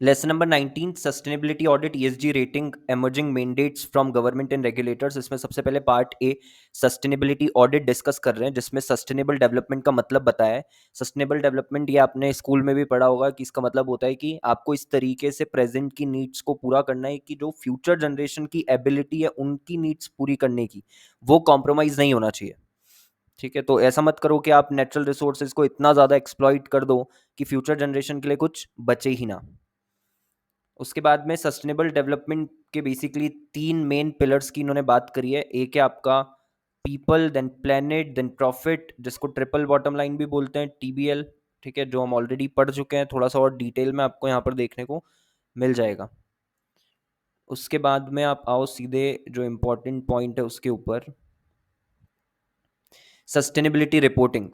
Lesson number 19, sustainability audit, ESG rating, emerging mandates from government and regulators. इसमें सबसे पहले part A sustainability audit discuss कर रहे हैं, जिसमें सस्टेनेबल डेवलपमेंट का मतलब बताया है। सस्टेनेबल डेवलपमेंट ये आपने स्कूल में भी पढ़ा होगा कि इसका मतलब होता है कि आपको इस तरीके से प्रेजेंट की नीड्स को पूरा करना है कि जो फ्यूचर जनरेशन की एबिलिटी है उनकी नीड्स पूरी करने की, वो कॉम्प्रोमाइज नहीं होना चाहिए। ठीक है, तो ऐसा मत करो कि आप नेचुरल रिसोर्सेज को इतना ज़्यादा एक्सप्लॉइट कर दो कि फ्यूचर जनरेशन के लिए कुछ बचे ही ना। उसके बाद में सस्टेनेबल डेवलपमेंट के बेसिकली 3 मेन पिलर्स की इन्होंने बात करी है। एक है आपका people, then planet, then profit, जिसको ट्रिपल बॉटम लाइन भी बोलते हैं, टीबीएल। ठीक है, जो हम ऑलरेडी पढ़ चुके हैं, थोड़ा सा और डिटेल में आपको यहाँ पर देखने को मिल जाएगा। उसके बाद में आप आओ सीधे जो इम्पोर्टेंट पॉइंट है उसके ऊपर, सस्टेनेबिलिटी रिपोर्टिंग।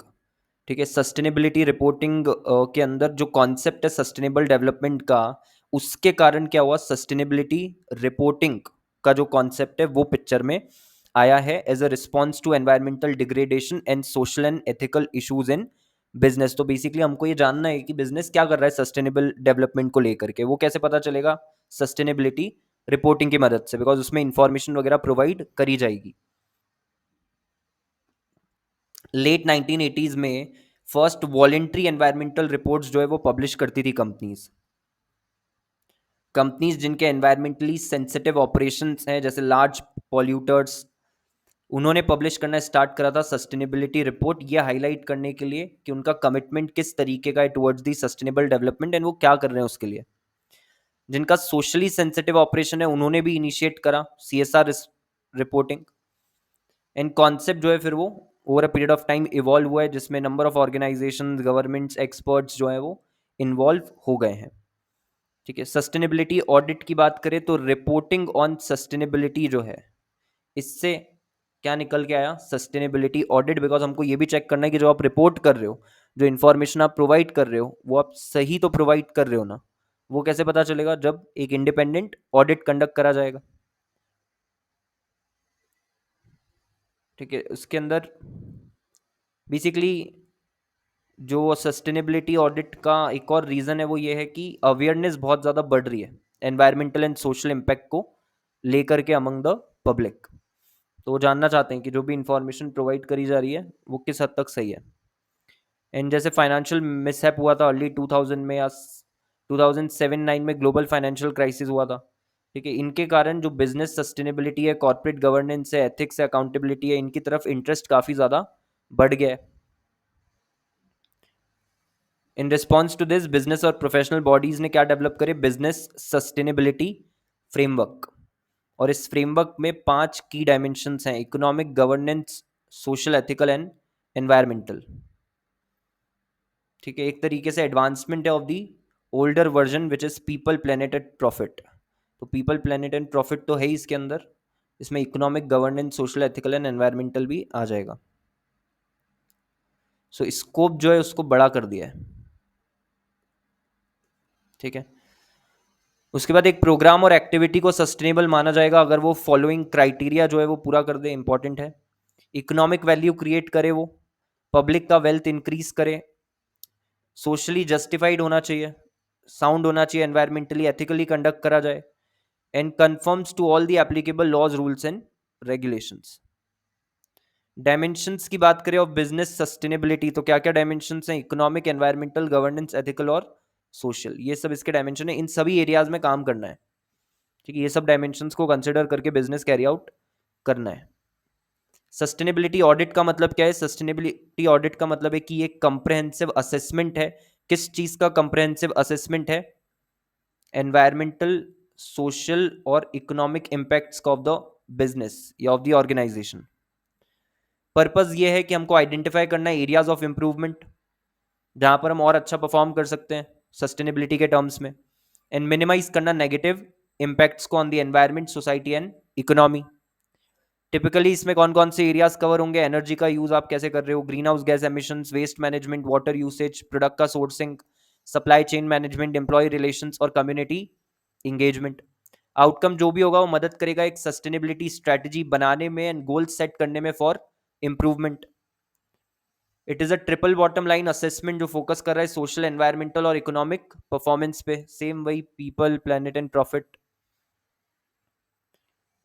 ठीक है, सस्टेनेबिलिटी रिपोर्टिंग के अंदर जो कॉन्सेप्ट है सस्टेनेबल डेवलपमेंट का, उसके कारण क्या हुआ, सस्टेनेबिलिटी रिपोर्टिंग का जो कॉन्सेप्ट है वो पिक्चर में आया है as a response to environmental degradation and social and ethical issues in business. तो बेसिकली हमको ये जानना है कि बिजनेस क्या कर रहा है सस्टेनेबल डेवलपमेंट को लेकर के। वो कैसे पता चलेगा, सस्टेनेबिलिटी रिपोर्टिंग की मदद से, बिकॉज उसमें इंफॉर्मेशन वगैरह प्रोवाइड करी जाएगी। लेट 1980s में फर्स्ट वॉलेंट्री एनवायरमेंटल रिपोर्ट्स जो है वो पब्लिश करती थी कंपनीज। कंपनीज जिनके एनवायरमेंटली सेंसिटिव ऑपरेशंस हैं, जैसे लार्ज पॉल्यूटर्स, उन्होंने पब्लिश करना स्टार्ट करा था सस्टेनेबिलिटी रिपोर्ट, ये हाईलाइट करने के लिए कि उनका कमिटमेंट किस तरीके का है towards the sustainable Development and वो क्या कर रहे हैं उसके लिए। जिनका सोशली सेंसिटिव ऑपरेशन है उन्होंने भी इनिशिएट करा सीएसआर रिपोर्टिंग। एंड कॉन्सेप्ट जो है फिर वो over a period of time evolve हुआ है, जिसमें number of organisation, governments, experts जो है वो इन्वॉल्व हो गए हैं। ठीक है, सस्टेनेबिलिटी ऑडिट की बात करें तो रिपोर्टिंग ऑन सस्टेनेबिलिटी जो है, इससे क्या निकल के आया, सस्टेनेबिलिटी ऑडिट। बिकॉज हमको ये भी चेक करना है कि जो आप रिपोर्ट कर रहे हो, जो इन्फॉर्मेशन आप प्रोवाइड कर रहे हो, वो आप सही तो प्रोवाइड कर रहे हो ना। वो कैसे पता चलेगा, जब एक इंडिपेंडेंट ऑडिट कंडक्ट करा जाएगा। ठीक है, उसके अंदर बेसिकली जो सस्टेनेबिलिटी ऑडिट का एक और रीज़न है वो ये है कि अवेयरनेस बहुत ज़्यादा बढ़ रही है एनवायरमेंटल एंड सोशल इम्पैक्ट को लेकर के अमंग द पब्लिक। तो वो जानना चाहते हैं कि जो भी इंफॉर्मेशन प्रोवाइड करी जा रही है वो किस हद तक सही है। एंड जैसे फाइनेंशियल मिसहैप हुआ था अर्ली 2000 में या 2007-9 में ग्लोबल फाइनेंशियल क्राइसिस हुआ था। ठीक है, इनके कारण जो बिजनेस सस्टेनेबिलिटी है, कॉर्पोरेट गवर्नेंस है, एथिक्स है, अकाउंटेबिलिटी है, इनकी तरफ इंटरेस्ट काफ़ी ज़्यादा बढ़ गया है। In response to this business और प्रोफेशनल बॉडीज ने क्या डेवलप करे, बिजनेस सस्टेनेबिलिटी फ्रेमवर्क। और इस फ्रेमवर्क में 5 की डायमेंशंस हैं, economic, governance, social, ethical and environmental. ठीक है, एक तरीके से एडवांसमेंट है of the older version which is people, planet and profit. तो पीपल, प्लेनेट एंड प्रॉफिट तो है ही इसके अंदर, इसमें economic, governance, social, ethical and environmental भी आ जाएगा। सो स्कोप जो है उसको बड़ा कर दिया है। ठीक है, उसके बाद एक प्रोग्राम और एक्टिविटी को सस्टेनेबल माना जाएगा अगर वो फॉलोइंग क्राइटेरिया जो है वो पूरा कर दे। इंपॉर्टेंट है, इकोनॉमिक वैल्यू क्रिएट करे, वो पब्लिक का वेल्थ इंक्रीज करे, सोशली जस्टिफाइड होना चाहिए, साउंड होना चाहिए, एनवायरमेंटली एथिकली कंडक्ट करा जाए, and conforms to all the applicable laws, rules and regulations. Dimensions की बात करें ऑफ बिजनेस सस्टेनेबिलिटी तो क्या क्या डायमेंशंस हैं, इकोनॉमिक, एनवायरमेंटल, गवर्नेंस, एथिकल और सोशल, ये सब इसके डायमेंशन है। इन सभी एरियाज में काम करना है। ठीक है, ये सब डायमेंशंस को कंसिडर करके बिजनेस कैरी आउट करना है। सस्टेनेबिलिटी ऑडिट का मतलब क्या है, सस्टेनेबिलिटी ऑडिट का मतलब है कि एक कंप्रहेंसिव असेसमेंट है। किस चीज का कंप्रहेंसिव असेसमेंट है, एनवायरमेंटल, सोशल और economic impacts of the business या ऑफ द ऑर्गेनाइजेशन। पर्पस ये है कि हमको आइडेंटिफाई करना है एरियाज ऑफ इंप्रूवमेंट जहां पर हम और अच्छा परफॉर्म कर सकते हैं सस्टेनेबिलिटी के टर्म्स में, एंड मिनिमाइज करना नेगेटिव इम्पैक्ट्स को on the environment, society and economy. Typically इसमें कौन कौन से एरियाज कवर होंगे, एनर्जी का यूज आप कैसे कर रहे हो, greenhouse gas emissions, waste management, water usage, product का sourcing, supply chain management, employee relations और कम्युनिटी इंगेजमेंट। आउटकम जो भी होगा वो मदद करेगा एक सस्टेनेबिलिटी स्ट्रेटजी बनाने में एंड गोल सेट करने में for improvement. It is a triple bottom line assessment जो फोकस कर रहा है सोशल, एनवायरमेंटल और इकोनॉमिक परफॉर्मेंस पे, सेम वही people, planet and profit.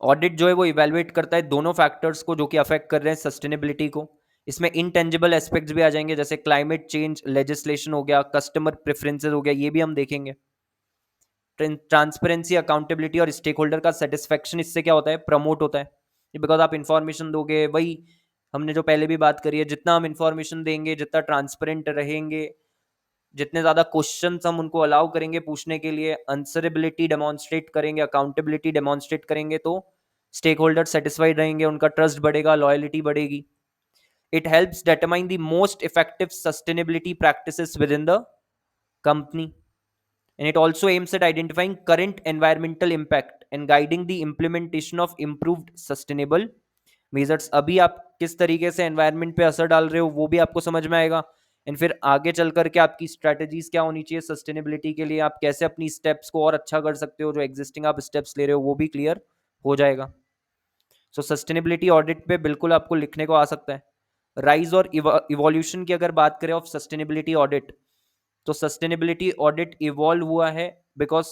Audit जो है वो इवेलुएट करता है दोनों फैक्टर्स को जो कि अफेक्ट कर रहे हैं सस्टेनेबिलिटी को। इसमें इनटेंजिबल एस्पेक्ट्स भी आ जाएंगे, जैसे क्लाइमेट चेंज, लेजिस्लेशन हो गया, कस्टमर प्रेफरेंसेस हो गया, ये भी हम देखेंगे। ट्रांसपेरेंसी, अकाउंटेबिलिटी और स्टेक होल्डर का सेटिस्फेक्शन इससे क्या होता है, प्रमोट होता है, बिकॉज आप इंफॉर्मेशन दोगे, वही हमने जो पहले भी बात करी है, जितना हम इंफॉर्मेशन देंगे, जितना ट्रांसपेरेंट रहेंगे, जितने ज्यादा क्वेश्चंस हम उनको अलाउ करेंगे पूछने के लिए, आंसरेबिलिटी डेमोन्स्ट्रेट करेंगे, अकाउंटेबिलिटी डेमोन्स्ट्रेट करेंगे, तो स्टेक होल्डर सेटिस्फाइड रहेंगे, उनका ट्रस्ट बढ़ेगा, लॉयलिटी बढ़ेगी। It helps determine the most effective sustainability practices with in the company, and it also aims at identifying current environmental impact and guiding the implementation of improved sustainable measures। अभी आप किस तरीके से environment पे असर डाल रहे हो वो भी आपको समझ में आएगा, एंड फिर आगे चल करके आपकी स्ट्रेटजीज क्या होनी चाहिए सस्टेनेबिलिटी के लिए, आप कैसे अपनी स्टेप्स को और अच्छा कर सकते हो, जो एग्जिस्टिंग आप स्टेप्स ले रहे हो वो भी क्लियर हो जाएगा। सो सस्टेनेबिलिटी ऑडिट पे बिल्कुल आपको लिखने को आ सकता है। राइज और इवोल्यूशन की अगर बात करें ऑफ सस्टेनेबिलिटी ऑडिट, तो सस्टेनेबिलिटी ऑडिट इवॉल्व हुआ है बिकॉज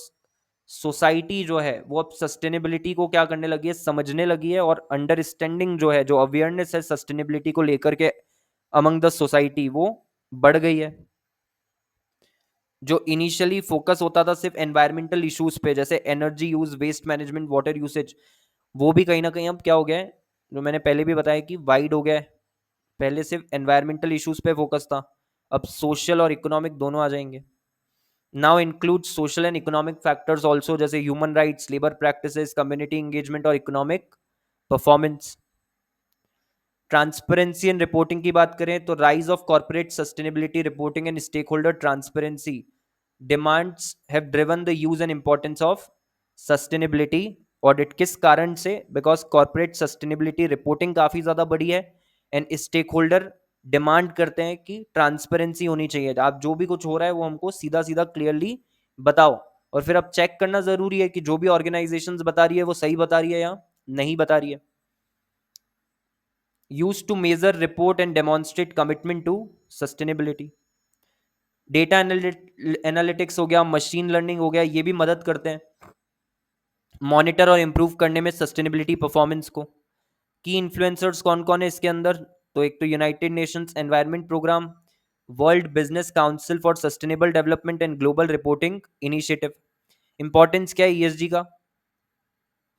सोसाइटी जो है वो अब सस्टेनेबिलिटी को क्या करने लगी है, समझने लगी है, और अंडरस्टैंडिंग जो है, जो अवेयरनेस है सस्टेनेबिलिटी को लेकर के अमंग द सोसाइटी, वो बढ़ गई है। जो इनिशियली फोकस होता था सिर्फ एनवायरमेंटल इश्यूज पे, जैसे energy use, waste management, water usage, वो भी कहीं ना कहीं अब क्या हो गया है, जो मैंने पहले भी बताया कि वाइड हो गया है। पहले सिर्फ एनवायरमेंटल इश्यूज पे फोकस था, अब सोशल और इकोनॉमिक दोनों आ जाएंगे। Now include social and economic factors also, जैसे human rights, labour practices, community engagement और economic performance. Transparency and reporting की बात करें तो rise of corporate sustainability reporting and stakeholder transparency demands have driven the use and importance of sustainability audit. किस कारण से, because corporate sustainability reporting काफी ज्यादा बड़ी है, एंड स्टेक होल्डर डिमांड करते हैं कि ट्रांसपेरेंसी होनी चाहिए, आप जो भी कुछ हो रहा है वो हमको सीधा सीधा क्लियरली बताओ। और फिर अब चेक करना जरूरी है कि जो भी ऑर्गेनाइजेशंस बता रही है वो सही बता रही है या नहीं बता रही है। Used to measure, report and demonstrate commitment to sustainability। Data analytics हो गया, मशीन लर्निंग हो गया, ये भी मदद करते हैं मॉनिटर और इम्प्रूव करने में सस्टेनेबिलिटी परफॉर्मेंस को। की इन्फ्लुएंसर्स कौन कौन है इसके अंदर, तो एक तो United Nations Environment Programme, World Business Council for Sustainable Development and Global Reporting Initiative. Importance क्या है ईएसजी का,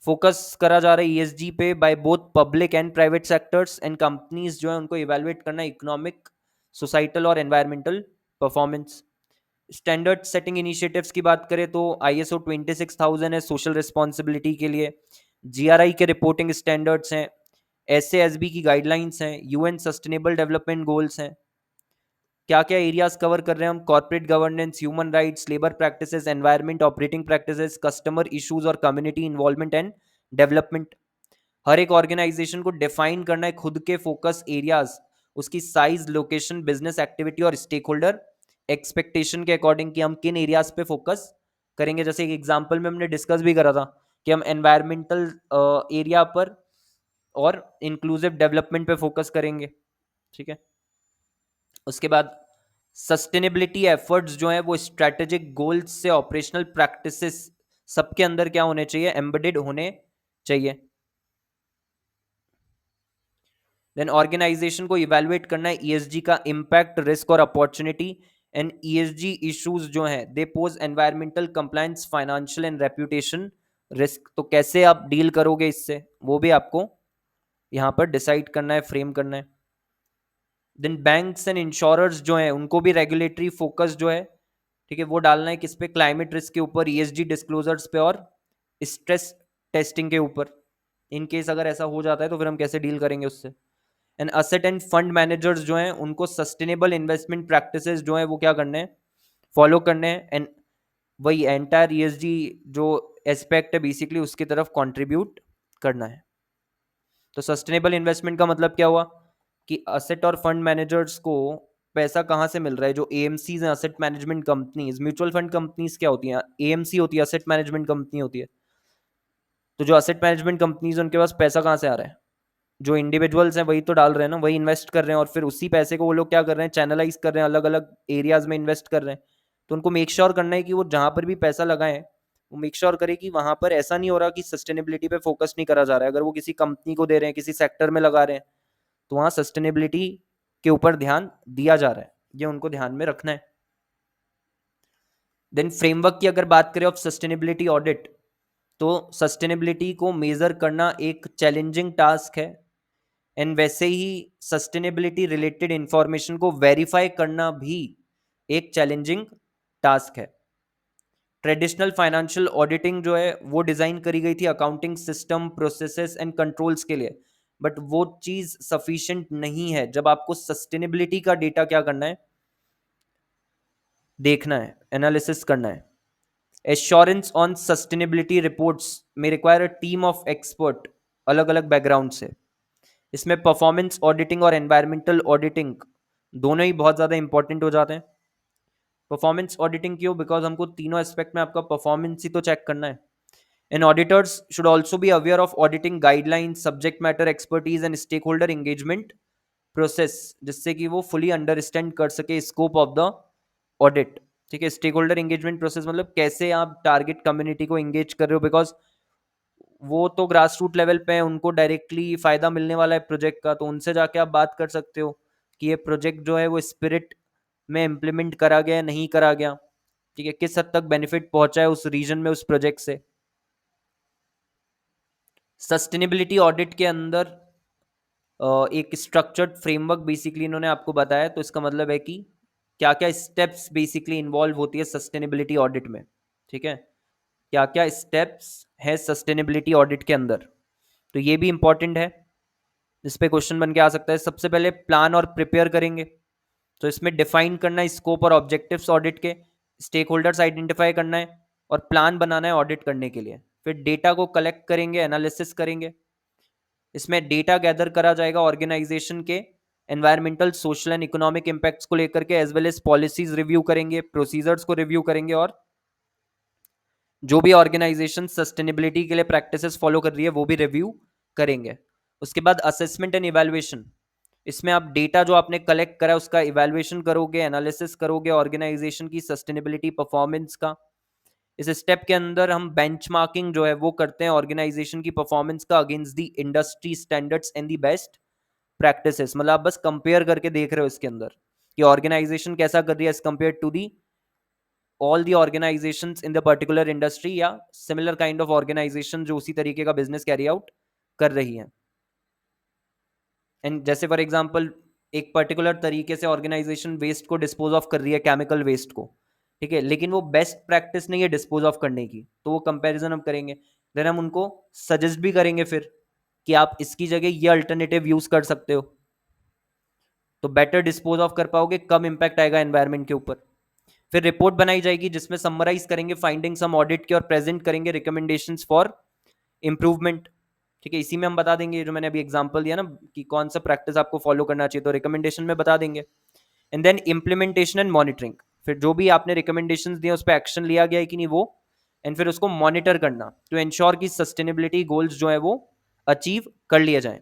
फोकस करा जा रहा है ईएसजी पे by both public and private sectors, and companies जो है उनको इवेलुएट करना इकोनॉमिक, सोसाइटल और environmental performance. Standard setting initiatives की बात करें तो आईएसओ 26000 है सोशल रिस्पॉन्सिबिलिटी के लिए, जीआरआई के रिपोर्टिंग स्टैंडर्ड्स हैं, एसएएसबी की गाइडलाइंस हैं, यूएन सस्टेनेबल डेवलपमेंट गोल्स हैं। क्या क्या एरियाज कवर कर रहे हैं हम, corporate governance, human rights, labour practices, environment, operating practices, customer issues और कम्युनिटी इन्वॉल्वमेंट एंड डेवलपमेंट। हर एक ऑर्गेनाइजेशन को डिफाइन करना है खुद के फोकस एरियाज, उसकी साइज, लोकेशन, बिजनेस एक्टिविटी और स्टेक होल्डर एक्सपेक्टेशन के अकॉर्डिंग कि हम किन एरियाज पे फोकस करेंगे। जैसे एक एग्जांपल में हमने डिस्कस भी करा था कि हम एनवायरमेंटल एरिया पर और इंक्लूसिव डेवलपमेंट पे फोकस करेंगे, ठीक है। उसके बाद सस्टेनेबिलिटी एफर्ट्स जो है वो स्ट्रेटेजिक गोल्स से ऑपरेशनल प्रैक्टिसेस सबके अंदर क्या होने चाहिए, एम्बेडेड होने चाहिए। देन ऑर्गेनाइजेशन को इवेलुएट करना है ईएसजी का इम्पैक्ट, रिस्क और अपॉर्चुनिटी, एंड ईएसजी इश्यूज जो हैं they pose environmental compliance, financial and reputation risk, तो कैसे आप डील करोगे इससे वो भी आपको यहाँ पर डिसाइड करना है, फ्रेम करना है। देन बैंक्स एंड इंश्योरर्स जो है उनको भी रेगुलेटरी फोकस जो है, ठीक है, वो डालना है किस पे, क्लाइमेट रिस्क के ऊपर, ईएसजी डिस्क्लोजर्स पे और स्ट्रेस टेस्टिंग के ऊपर। इन केस अगर ऐसा हो जाता है तो फिर हम कैसे डील करेंगे उससे। And asset end fund managers जो हैं उनको सस्टेनेबल इन्वेस्टमेंट प्रैक्टिसेस जो है वो क्या करने हैं, फॉलो करने हैं, एंड वही एंटायर ईएसजी जो एस्पेक्ट है बेसिकली उसकी तरफ कंट्रीब्यूट करना है। तो सस्टेनेबल इन्वेस्टमेंट का मतलब क्या हुआ कि असेट और फंड मैनेजर्स को पैसा कहाँ से मिल रहा है, जो एएमसीज हैं, asset management companies, mutual fund companies क्या होती हैं, एएमसी होती है, असेट मैनेजमेंट कंपनी होती है। तो जो असेट मैनेजमेंट कंपनीज उनके पास पैसा कहाँ से आ रहा है, जो इंडिविजुअल्स हैं वही तो डाल रहे हैं ना, वही इन्वेस्ट कर रहे हैं, और फिर उसी पैसे को वो लोग क्या कर रहे हैं, चैनलाइज कर रहे हैं, अलग अलग एरियाज में इन्वेस्ट कर रहे हैं। तो उनको मेक श्योर करना है कि वो जहां पर भी पैसा लगाएं, वो मेक श्योर करे कि वहां पर ऐसा नहीं हो रहा कि सस्टेनेबिलिटी पे फोकस नहीं करा जा रहा है। अगर वो किसी कंपनी को दे रहे हैं, किसी सेक्टर में लगा रहे हैं, तो वहां सस्टेनेबिलिटी के ऊपर ध्यान दिया जा रहा है, ये उनको ध्यान में रखना है। देन फ्रेमवर्क की अगर बात करें ऑफ सस्टेनेबिलिटी ऑडिट, तो सस्टेनेबिलिटी को मेजर करना एक चैलेंजिंग टास्क है, एंड वैसे ही सस्टेनेबिलिटी रिलेटेड इंफॉर्मेशन को वेरीफाई करना भी एक चैलेंजिंग टास्क है। ट्रेडिशनल फाइनेंशियल ऑडिटिंग जो है वो डिजाइन करी गई थी accounting system, processes and controls के लिए, बट वो चीज सफिशिएंट नहीं है जब आपको सस्टेनेबिलिटी का डेटा क्या करना है, देखना है, एनालिसिस करना है। एश्योरेंस ऑन सस्टेनेबिलिटी रिपोर्ट्स में require a team of expert, अलग अलग बैकग्राउंड से। इसमें परफॉर्मेंस ऑडिटिंग और एनवायरमेंटल ऑडिटिंग दोनों ही बहुत ज़्यादा इंपॉर्टेंट हो जाते हैं। परफॉर्मेंस ऑडिटिंग क्यों? बिकॉज हमको तीनों एस्पेक्ट में आपका परफॉर्मेंस ही तो चेक करना है। And auditors should also be aware of auditing guidelines, subject matter expertise and stakeholder engagement process, जिससे कि वो फुली अंडरस्टैंड कर सके स्कोप ऑफ द ऑडिट। ठीक है, स्टेक होल्डर एंगेजमेंट प्रोसेस मतलब कैसे आप टारगेट कम्युनिटी को एंगेज कर रहे हो, बिकॉज वो तो ग्रास रूट लेवल पे हैं, उनको डायरेक्टली फायदा मिलने वाला है प्रोजेक्ट का, तो उनसे जाके आप बात कर सकते हो कि ये प्रोजेक्ट जो है वो स्पिरिट में इम्प्लीमेंट करा गया नहीं करा गया, ठीक है, किस हद तक बेनिफिट पहुंचा है उस रीजन में उस प्रोजेक्ट से। सस्टेनेबिलिटी ऑडिट के अंदर एक स्ट्रक्चर्ड फ्रेमवर्क बेसिकली इन्होंने आपको बताया, तो इसका मतलब है कि क्या क्या स्टेप्स बेसिकली इन्वॉल्व होती है सस्टेनेबिलिटी ऑडिट में। ठीक है, क्या क्या स्टेप्स है सस्टेनेबिलिटी ऑडिट के अंदर, तो ये भी इंपॉर्टेंट है, इस पे क्वेश्चन बन के आ सकता है। सबसे पहले प्लान और प्रिपेयर करेंगे, तो इसमें डिफाइन करना है स्कोप और ऑब्जेक्टिव्स ऑडिट के, स्टेक होल्डर्स आइडेंटिफाई करना है और प्लान बनाना है ऑडिट करने के लिए। फिर डेटा को कलेक्ट करेंगे, एनालिसिस करेंगे, इसमें डेटा गैदर करा जाएगा ऑर्गेनाइजेशन के environmental, social and economic impacts को लेकर के, as well as policies review करेंगे, प्रोसीजर्स को रिव्यू करेंगे, और जो भी ऑर्गेनाइजेशन सस्टेनेबिलिटी के लिए प्रैक्टिसेस फॉलो कर रही है वो भी रिव्यू करेंगे। उसके बाद असेसमेंट एंड इवैल्यूएशन, इसमें आप डेटा जो आपने कलेक्ट करा है उसका इवैल्यूएशन करोगे, एनालिसिस करोगे ऑर्गेनाइजेशन की सस्टेनेबिलिटी परफॉर्मेंस का। इस स्टेप के अंदर हम बेंचमार्किंग जो है वो करते हैं ऑर्गेनाइजेशन की परफॉर्मेंस का against the industry standards and the best practices, मतलब आप बस कंपेयर करके देख रहे हो इसके अंदर कि ऑर्गेनाइजेशन कैसा कर रही है as compare to the all the organisations in the particular industry या सिमिलर काइंड ऑफ ऑर्गेनाइजेशन जो उसी तरीके का बिजनेस कैरी आउट कर रही है। एंड जैसे फॉर एग्जांपल एक पर्टिकुलर तरीके से ऑर्गेनाइजेशन वेस्ट को डिस्पोज ऑफ कर रही है, केमिकल वेस्ट को, ठीक है, लेकिन वो बेस्ट प्रैक्टिस नहीं है डिस्पोज ऑफ करने की, तो वो कंपैरिजन हम करेंगे, देन हम उनको सजेस्ट भी करेंगे फिर कि आप इसकी जगह ये अल्टरनेटिव यूज कर सकते हो, तो बेटर डिस्पोज ऑफ कर पाओगे, कम इंपैक्ट आएगा एनवायरमेंट के ऊपर। फिर रिपोर्ट बनाई जाएगी जिसमें समराइज करेंगे फाइंडिंग्स हम ऑडिट के और प्रेजेंट करेंगे रिकमेंडेशंस फॉर इंप्रूवमेंट। ठीक है, इसी में हम बता देंगे जो मैंने अभी एग्जांपल दिया ना कि कौन सा प्रैक्टिस आपको फॉलो करना चाहिए, तो रिकमेंडेशन में बता देंगे। And then implementation and monitoring, फिर जो भी आपने रिकमेंडेशंस दिए उस पर एक्शन लिया गया है कि नहीं वो, एंड फिर उसको मॉनिटर करना टू एंश्योर कि सस्टेनेबिलिटी गोल्स जो है वो अचीव कर लिए जाएं।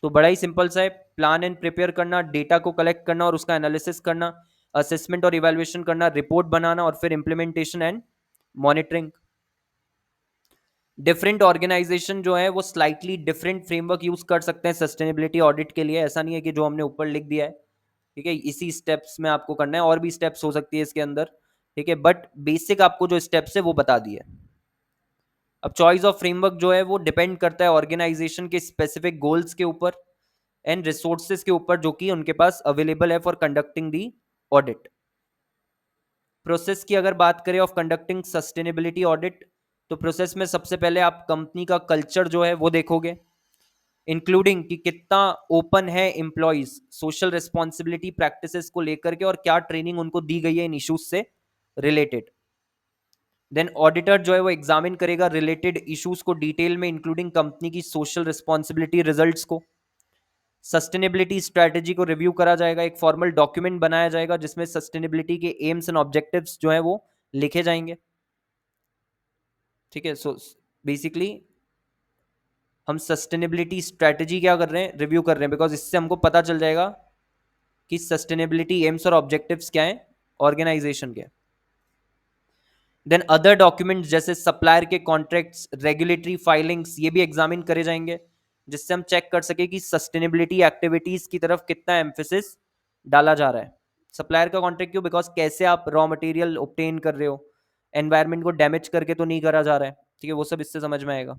तो बड़ा ही सिंपल सा है, प्लान एंड प्रिपेयर करना, डेटा को कलेक्ट करना और उसका एनालिसिस करना, असेसमेंट और इवैल्यूएशन करना, रिपोर्ट बनाना और फिर implementation and monitoring. Different organisation जो है वो स्लाइटली डिफरेंट फ्रेमवर्क यूज कर सकते हैं सस्टेनेबिलिटी ऑडिट के लिए, ऐसा नहीं है कि जो हमने ऊपर लिख दिया है, ठीक है, इसी स्टेप्स में आपको करना है, और भी स्टेप्स हो सकती है इसके अंदर, ठीक है, बट बेसिक आपको जो स्टेप्स है वो बता दिए। अब चॉइस ऑफ फ्रेमवर्क जो है वो डिपेंड करता है ऑर्गेनाइजेशन के स्पेसिफिक गोल्स के ऊपर एंड रिसोर्सेज के ऊपर जो कि उनके पास अवेलेबल है for conducting the audit. Process की अगर बात करें ऑफ कंडक्टिंग सस्टेनेबिलिटी ऑडिट, तो प्रोसेस में सबसे पहले आप कंपनी का कल्चर जो है वो देखोगे, इंक्लूडिंग कि कितना ओपन है एम्प्लॉइज सोशल रिस्पॉन्सिबिलिटी प्रैक्टिसेस को लेकर के और क्या ट्रेनिंग उनको दी गई है इन इश्यूज से रिलेटेड। देन ऑडिटर जो है वो एग्जामिन करेगा रिलेटेड इश्यूज को डिटेल में, इंक्लूडिंग कंपनी की सोशल रिस्पॉन्सिबिलिटी रिजल्ट्स को। सस्टेनेबिलिटी स्ट्रेटेजी को रिव्यू करा जाएगा, एक फॉर्मल डॉक्यूमेंट बनाया जाएगा जिसमें सस्टेनेबिलिटी के एम्स एंड ऑब्जेक्टिव्स जो है वो लिखे जाएंगे। ठीक है, सो बेसिकली हम सस्टेनेबिलिटी स्ट्रैटेजी क्या कर रहे हैं, रिव्यू कर रहे हैं, बिकॉज इससे हमको पता चल जाएगा कि सस्टेनेबिलिटी एम्स और ऑब्जेक्टिव्स क्या हैं ऑर्गेनाइजेशन के। देन अदर डॉक्यूमेंट्स जैसे सप्लायर के कॉन्ट्रैक्ट्स, रेगुलेटरी फाइलिंग्स, ये भी एग्जामिन करे जाएंगे, जिससे हम चेक कर सके कि सस्टेनेबिलिटी एक्टिविटीज की तरफ कितना एम्फेसिस डाला जा रहा है। सप्लायर का कॉन्ट्रैक्ट क्यों, बिकॉज कैसे आप रॉ मटेरियल ऑब्टेन कर रहे हो, एनवायरमेंट को डैमेज करके तो नहीं करा जा रहा है, ठीक है, वो सब इससे समझ में आएगा।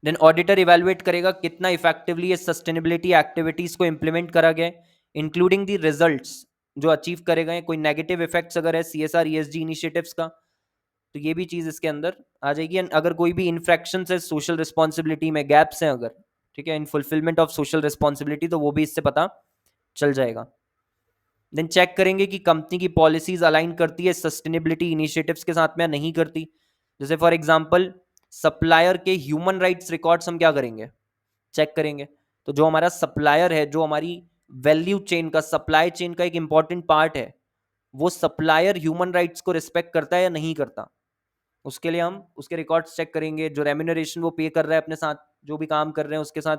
देन ऑडिटर इवैल्यूएट करेगा कितना इफेक्टिवली ये सस्टेनेबिलिटी एक्टिविटीज को इंप्लीमेंट करा गया, इंक्लूडिंग द रिजल्ट्स जो अचीव करे गए, कोई नेगेटिव इफेक्ट्स अगर है सीएसआर ईएसजी इनिशिएटिव्स का, तो ये भी चीज इसके अंदर आ जाएगी। एंड अगर कोई भी इन्फ्रैक्शन है सोशल रिस्पॉन्सिबिलिटी में, गैप्स हैं अगर, ठीक है, इन फुलफिलमेंट ऑफ सोशल रिस्पॉन्सिबिलिटी, तो वो भी इससे पता चल जाएगा। देन चेक करेंगे कि कंपनी की पॉलिसीज अलाइन करती है सस्टेनेबिलिटी इनिशिएटिव्स के साथ में या नहीं करती। जैसे फॉर एग्जांपल सप्लायर के ह्यूमन राइट्स रिकॉर्ड्स हम क्या करेंगे, चेक करेंगे। तो जो हमारा सप्लायर है, जो हमारी वैल्यू चेन का, सप्लाई चेन का एक इंपॉर्टेंट पार्ट है, वो सप्लायर ह्यूमन राइट्स को रिस्पेक्ट करता है या नहीं करता, उसके लिए हम उसके रिकॉर्ड्स चेक करेंगे। जो रेम्यूनरेशन वो पे कर रहा है अपने साथ, जो भी काम कर रहे हैं उसके साथ,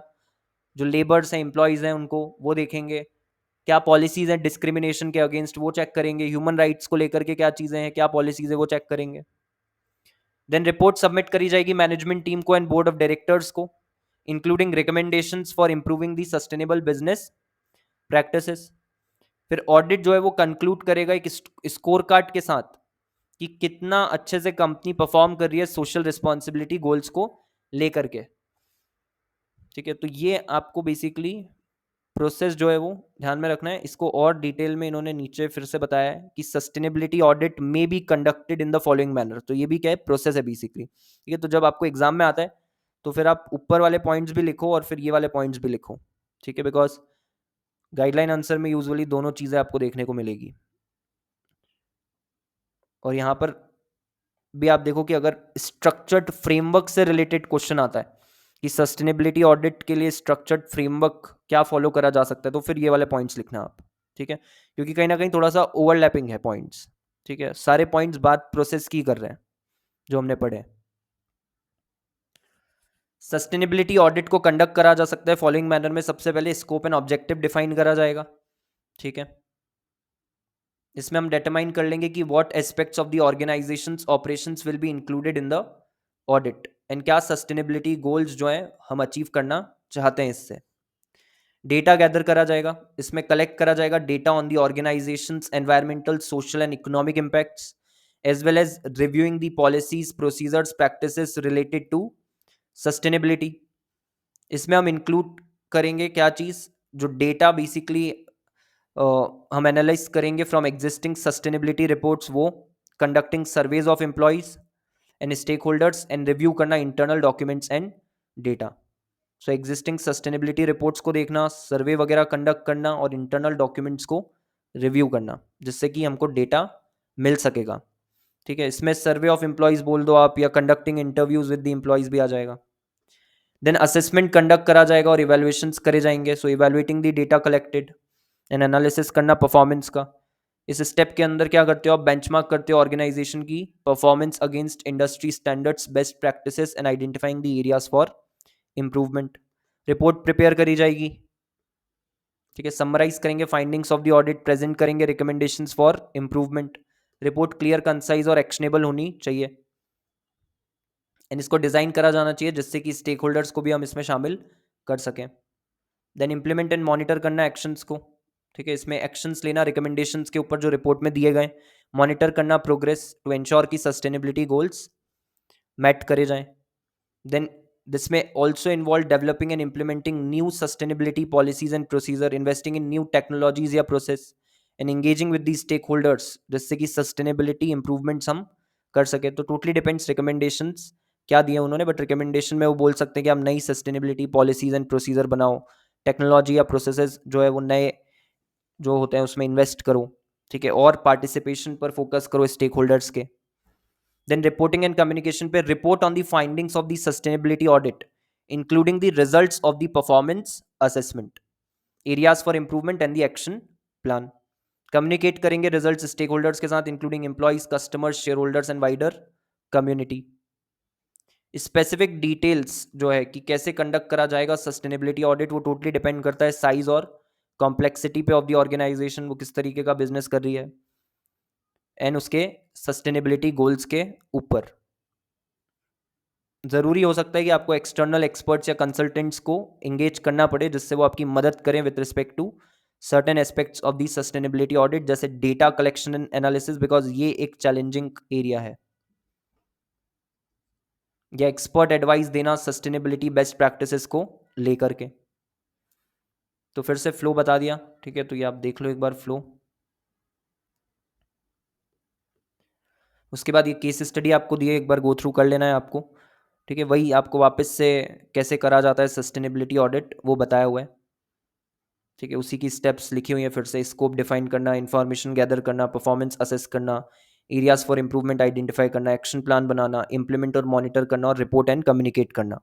जो लेबर्स हैं, एम्प्लॉयज हैं, उनको वो देखेंगे। क्या पॉलिसीज हैं डिस्क्रिमिनेशन के अगेंस्ट, वो चेक करेंगे। ह्यूमन राइट्स को लेकर के क्या चीजें हैं, क्या पॉलिसीज है, वो चेक करेंगे। देन रिपोर्ट सबमिट करी जाएगी मैनेजमेंट टीम को एंड बोर्ड ऑफ डायरेक्टर्स को, including recommendations for improving the sustainable business practices. फिर ऑडिट जो है वो कंक्लूड करेगा एक स्कोर कार्ड के साथ कि कितना अच्छे से कंपनी परफॉर्म कर रही है सोशल रिस्पॉन्सिबिलिटी गोल्स को लेकर के, ठीक है। तो ये आपको बेसिकली प्रोसेस जो है वो ध्यान में रखना है। इसको और डिटेल में इन्होंने नीचे फिर से बताया है कि सस्टेनेबिलिटी ऑडिट में be conducted in the following manner. तो ये भी क्या है, प्रोसेस है बेसिकली, ठीक है। तो जब आपको एग्जाम में आता है तो फिर आप ऊपर वाले पॉइंट्स भी लिखो और फिर ये वाले पॉइंट्स भी लिखो, ठीक है, बिकॉज गाइडलाइन आंसर में यूजुअली दोनों चीज़ें आपको देखने को मिलेगी। और यहाँ पर भी आप देखो कि अगर स्ट्रक्चर्ड फ्रेमवर्क से रिलेटेड क्वेश्चन आता है कि सस्टेनेबिलिटी ऑडिट के लिए स्ट्रक्चर्ड फ्रेमवर्क क्या फॉलो करा जा सकता है, तो फिर ये वाले पॉइंट्स लिखना आप, ठीक है, क्योंकि कहीं ना कहीं थोड़ा सा ओवरलैपिंग है पॉइंट्स, ठीक है। सारे पॉइंट्स बात प्रोसेस की कर रहे हैं जो हमने पढ़े। सस्टेनेबिलिटी ऑडिट को कंडक्ट करा जा सकता है फॉलोइंग मैनर में। सबसे पहले स्कोप एंड ऑब्जेक्टिव डिफाइन करा जाएगा, ठीक है। इसमें हम डिटरमाइन कर लेंगे कि what aspects of the organisations operations will be included in the audit, and क्या सस्टेनेबिलिटी गोल्स जो है हम अचीव करना चाहते हैं इससे। डेटा गैदर करा जाएगा, इसमें कलेक्ट करा जाएगा data on the organisation's environmental social and economic impacts, as well as reviewing the policies procedures practices related to sustainability. इसमें हम इंक्लूड करेंगे क्या चीज़, जो डेटा बेसिकली हम एनालाइज करेंगे फ्रॉम एग्जिस्टिंग सस्टेनेबिलिटी रिपोर्ट्स, वो conducting surveys of employees and stakeholders and review करना internal documents and data. So existing sustainability reports को देखना, सर्वे वगैरह कंडक्ट करना और इंटरनल डॉक्यूमेंट्स को रिव्यू करना, जिससे कि हमको डेटा मिल सकेगा, ठीक है। इसमें सर्वे ऑफ एम्प्लॉयज बोल दो आप, या conducting interviews with the employees भी आ जाएगा। देन असेसमेंट कंडक्ट करा जाएगा और इवेल्युएशंस करे जाएंगे। So evaluating the data collected and analysis करना परफॉर्मेंस का। इस स्टेप के अंदर क्या करते हो आप, बेंचमार्क करते हो ऑर्गेनाइजेशन की performance against industry standards, best practices and identifying the areas for improvement. Report prepare करी जाएगी, ठीक है, समराइज करेंगे findings of the audit, present करेंगे recommendations for improvement. Report clear, concise और एक्शनेबल होनी चाहिए, एंड इसको डिजाइन करा जाना चाहिए जिससे कि स्टेक होल्डर्स को भी हम इसमें शामिल कर सकें। देन इम्प्लीमेंट एंड मॉनिटर करना एक्शंस को, ठीक है, इसमें एक्शंस लेना रिकमेंडेशंस के ऊपर जो रिपोर्ट में दिए गए, मॉनिटर करना प्रोग्रेस टू एंश्योर की सस्टेनेबिलिटी गोल्स मेट करे जाएं। देन दिस में also involve developing and implementing new sustainability policies and procedure, investing in new technologies या process and engaging with the stakeholders, जिससे कि सस्टेनेबिलिटी इंप्रूवमेंट्स हम कर सके। तो टोटली डिपेंड्स रिकमेंडेशंस क्या दिए उन्होंने, बट रिकमेंडेशन में वो बोल सकते हैं कि आप नई सस्टेनेबिलिटी पॉलिसीज एंड प्रोसीजर बनाओ, टेक्नोलॉजी या प्रोसेसेस जो है वो नए जो होते हैं उसमें इन्वेस्ट करो, ठीक है, और पार्टिसिपेशन पर फोकस करो स्टेक होल्डर्स के। देन रिपोर्टिंग एंड कम्युनिकेशन पे, report on the findings of the sustainability audit including the results of the performance assessment, areas for improvement and the action plan. Communicate करेंगे results stake holders के साथ, including employees, customers, share holders and wider community. Specific details जो है कि कैसे conduct करा जाएगा sustainability audit, वो टोटली डिपेंड करता है साइज और कॉम्प्लेक्सिटी पे ऑफ द ऑर्गेनाइजेशन, वो किस तरीके का बिजनेस कर रही है, एंड उसके सस्टेनेबिलिटी गोल्स के ऊपर। ज़रूरी हो सकता है कि आपको एक्सटर्नल एक्सपर्ट्स या कंसल्टेंट्स को एंगेज करना पड़े जिससे वो आपकी मदद करें with respect to certain aspects of the sustainability audit, जैसे data collection and analysis, because ये एक चैलेंजिंग एरिया है, या एक्सपर्ट एडवाइस देना सस्टेनेबिलिटी बेस्ट प्रैक्टिसेस को लेकर के। तो फिर से फ्लो बता दिया, ठीक है, तो ये आप देख लो एक बार फ्लो। उसके बाद ये केस स्टडी आपको दिए, एक बार गो थ्रू कर लेना है आपको, ठीक है। वही आपको वापस से कैसे करा जाता है सस्टेनेबिलिटी ऑडिट वो बताया हुआ है, ठीक है। उसी की स्टेप्स लिखी हुई है, फिर से स्कोप डिफाइन करना, इंफॉर्मेशन गैदर करना, परफॉर्मेंस असेस करना, एरियाज फॉर इंप्रूवमेंट आइडेंटिफाई करना, एक्शन प्लान बनाना, इंप्लीमेंट और मॉनिटर करना, और रिपोर्ट एंड कम्युनिकेट करना।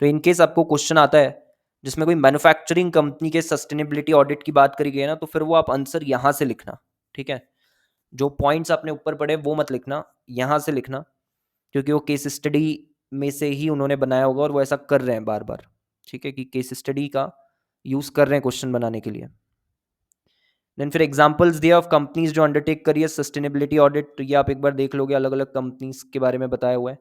तो इनकेस आपको क्वेश्चन आता है जिसमें कोई मैन्युफैक्चरिंग कंपनी के सस्टेनेबिलिटी ऑडिट की बात करी गई है ना, तो फिर वो आप आंसर यहाँ से लिखना, ठीक है। जो पॉइंट्स आपने ऊपर पढ़े वो मत लिखना, यहाँ से लिखना, क्योंकि वो केस स्टडी में से ही उन्होंने बनाया होगा और वो ऐसा कर रहे हैं बार बार, ठीक है, कि केस स्टडी का यूज कर रहे हैं क्वेश्चन बनाने के लिए। देन फिर एग्जांपल्स दिया ऑफ कंपनीज जो अंडरटेक करी है सस्टेनेबिलिटी ऑडिट, तो ये आप एक बार देख लोगे, अलग अलग कंपनीज के बारे में बताया हुआ है।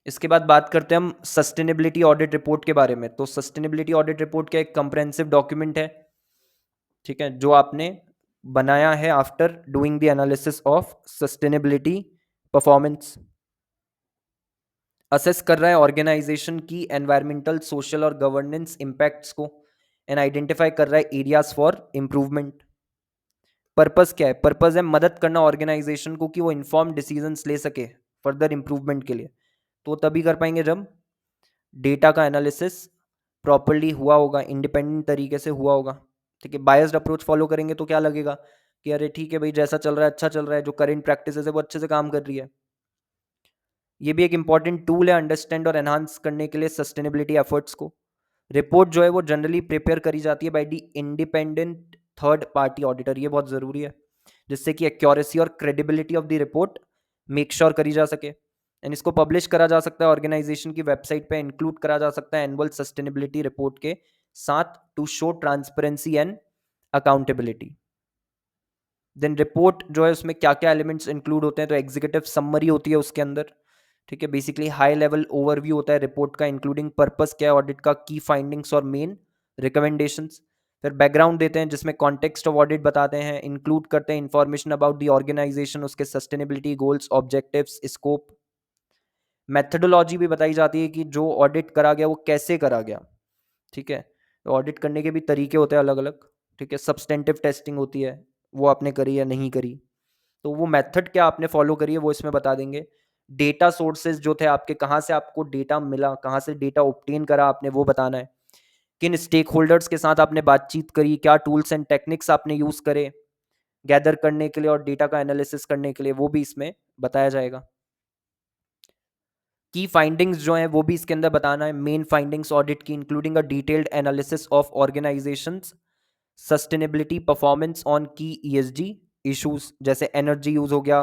इसके बाद बात करते हैं हम सस्टेनेबिलिटी ऑडिट रिपोर्ट के बारे में। तो सस्टेनेबिलिटी ऑडिट रिपोर्ट क्या एक कंप्रेहेंसिव डॉक्यूमेंट है, ठीक है, जो आपने बनाया है after doing the analysis of sustainability performance. Assess कर रहा है ऑर्गेनाइजेशन की एनवायरमेंटल, सोशल और गवर्नेंस इंपैक्ट्स को, एंड आइडेंटिफाई कर रहा है एरियाज फॉर इंप्रूवमेंट। पर्पस क्या है? पर्पस है मदद करना ऑर्गेनाइजेशन को कि वो इन्फॉर्म डिसीजंस ले सके फर्दर इंप्रूवमेंट के लिए। तो तभी कर पाएंगे जब डेटा का एनालिसिस प्रॉपरली हुआ होगा, इंडिपेंडेंट तरीके से हुआ होगा, ठीक है। बायस्ड अप्रोच फॉलो करेंगे तो क्या लगेगा कि अरे ठीक है भाई, जैसा चल रहा है अच्छा चल रहा है, जो करंट प्रैक्टिस है वो अच्छे से काम कर रही है। ये भी एक इंपॉर्टेंट टूल है अंडरस्टैंड और एनहांस करने के लिए सस्टेनेबिलिटी एफर्ट्स को। रिपोर्ट जो है वो जनरली प्रिपेयर करी जाती है by the independent third party auditor, ये बहुत ज़रूरी है, जिससे कि एक्यूरेसी और credibility of the report make sure करी जा सके। एंड इसको पब्लिश करा जा सकता है ऑर्गेनाइजेशन की वेबसाइट पे, इंक्लूड करा जा सकता है एनुअल सस्टेनेबिलिटी रिपोर्ट के साथ, to show transparency and accountability. Then report जो है उसमें क्या क्या एलिमेंट्स इंक्लूड होते हैं, तो एग्जीक्यूटिव समरी होती है उसके अंदर, ठीक है। बेसिकली हाई लेवल ओवरव्यू होता है रिपोर्ट का, इंक्लूडिंग पर्पस क्या है ऑडिट का, की फाइंडिंग्स और मेन रिकमेंडेशंस। फिर बैकग्राउंड देते हैं जिसमें कॉन्टेक्स्ट ऑफ ऑडिट बताते हैं, इंक्लूड करते हैं इंफॉर्मेशन अबाउट द ऑर्गेनाइजेशन, उसके sustainability goals, objectives, scope. Methodology भी बताई जाती है कि जो ऑडिट करा गया वो कैसे करा गया, ठीक है। ऑडिट करने के भी तरीके होते हैं अलग अलग, ठीक है। सब्सटेंटिव टेस्टिंग होती है, वो आपने करी या नहीं करी, तो वो मेथड क्या आपने फॉलो करी है वो इसमें बता देंगे। डेटा सोर्सेज जो थे आपके, कहाँ से आपको डेटा मिला, कहाँ से डेटा ऑब्टेन करा आपने, वो बताना है। किन स्टेक होल्डर्स के साथ आपने बातचीत करी, क्या टूल्स एंड टेक्निक्स आपने यूज करे गैदर करने के लिए और डेटा का एनालिसिस करने के लिए, वो भी इसमें बताया जाएगा। की फाइंडिंग्स जो हैं वो भी इसके अंदर बताना है, मेन फाइंडिंग्स ऑडिट की, including a detailed analysis of organisation's sustainability performance on key ESG issues, जैसे एनर्जी यूज हो गया,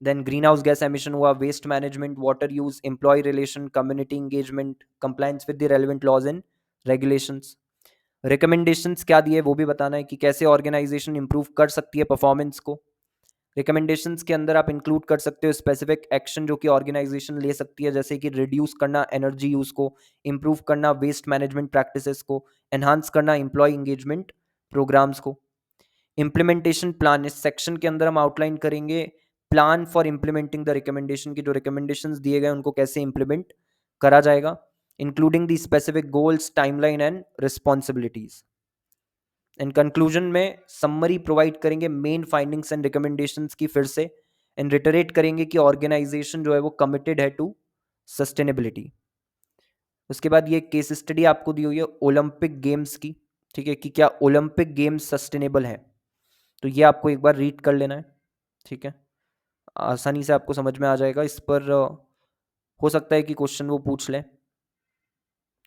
then greenhouse gas emission हुआ, waste management, water use, employee relation, community engagement, compliance with the relevant laws and regulations. Recommendations क्या दिए वो भी बताना है कि कैसे ऑर्गेनाइजेशन इंप्रूव कर सकती है परफॉर्मेंस को। रिकमेंडेशंस के अंदर आप इंक्लूड कर सकते हो स्पेसिफिक एक्शन जो कि ऑर्गेनाइजेशन ले सकती है, जैसे कि रिड्यूस करना एनर्जी यूज को, इंप्रूव करना वेस्ट मैनेजमेंट प्रैक्टिसेस को, एनहांस करना एम्प्लॉय इंगेजमेंट प्रोग्राम्स को। इम्प्लीमेंटेशन प्लान, इस सेक्शन के अंदर हम आउटलाइन करेंगे plan for implementing the recommendation की, जो रिकमेंडेशंस दिए गए उनको कैसे इंप्लीमेंट करा जाएगा, including the specific goals, timeline and responsibilities. And conclusion में समरी प्रोवाइड करेंगे मेन फाइंडिंग्स एंड रिकमेंडेशंस की फिर से, एंड रिटरेट करेंगे कि ऑर्गेनाइजेशन जो है वो कमिटेड है टू सस्टेनेबिलिटी। उसके बाद ये केस स्टडी आपको दी हुई है ओलंपिक गेम्स की, ठीक है, कि क्या ओलंपिक गेम्स सस्टेनेबल है, तो ये आपको एक बार रीड कर लेना है, ठीक है। आसानी से आपको समझ में आ जाएगा। इस पर हो सकता है कि क्वेश्चन वो पूछ लें,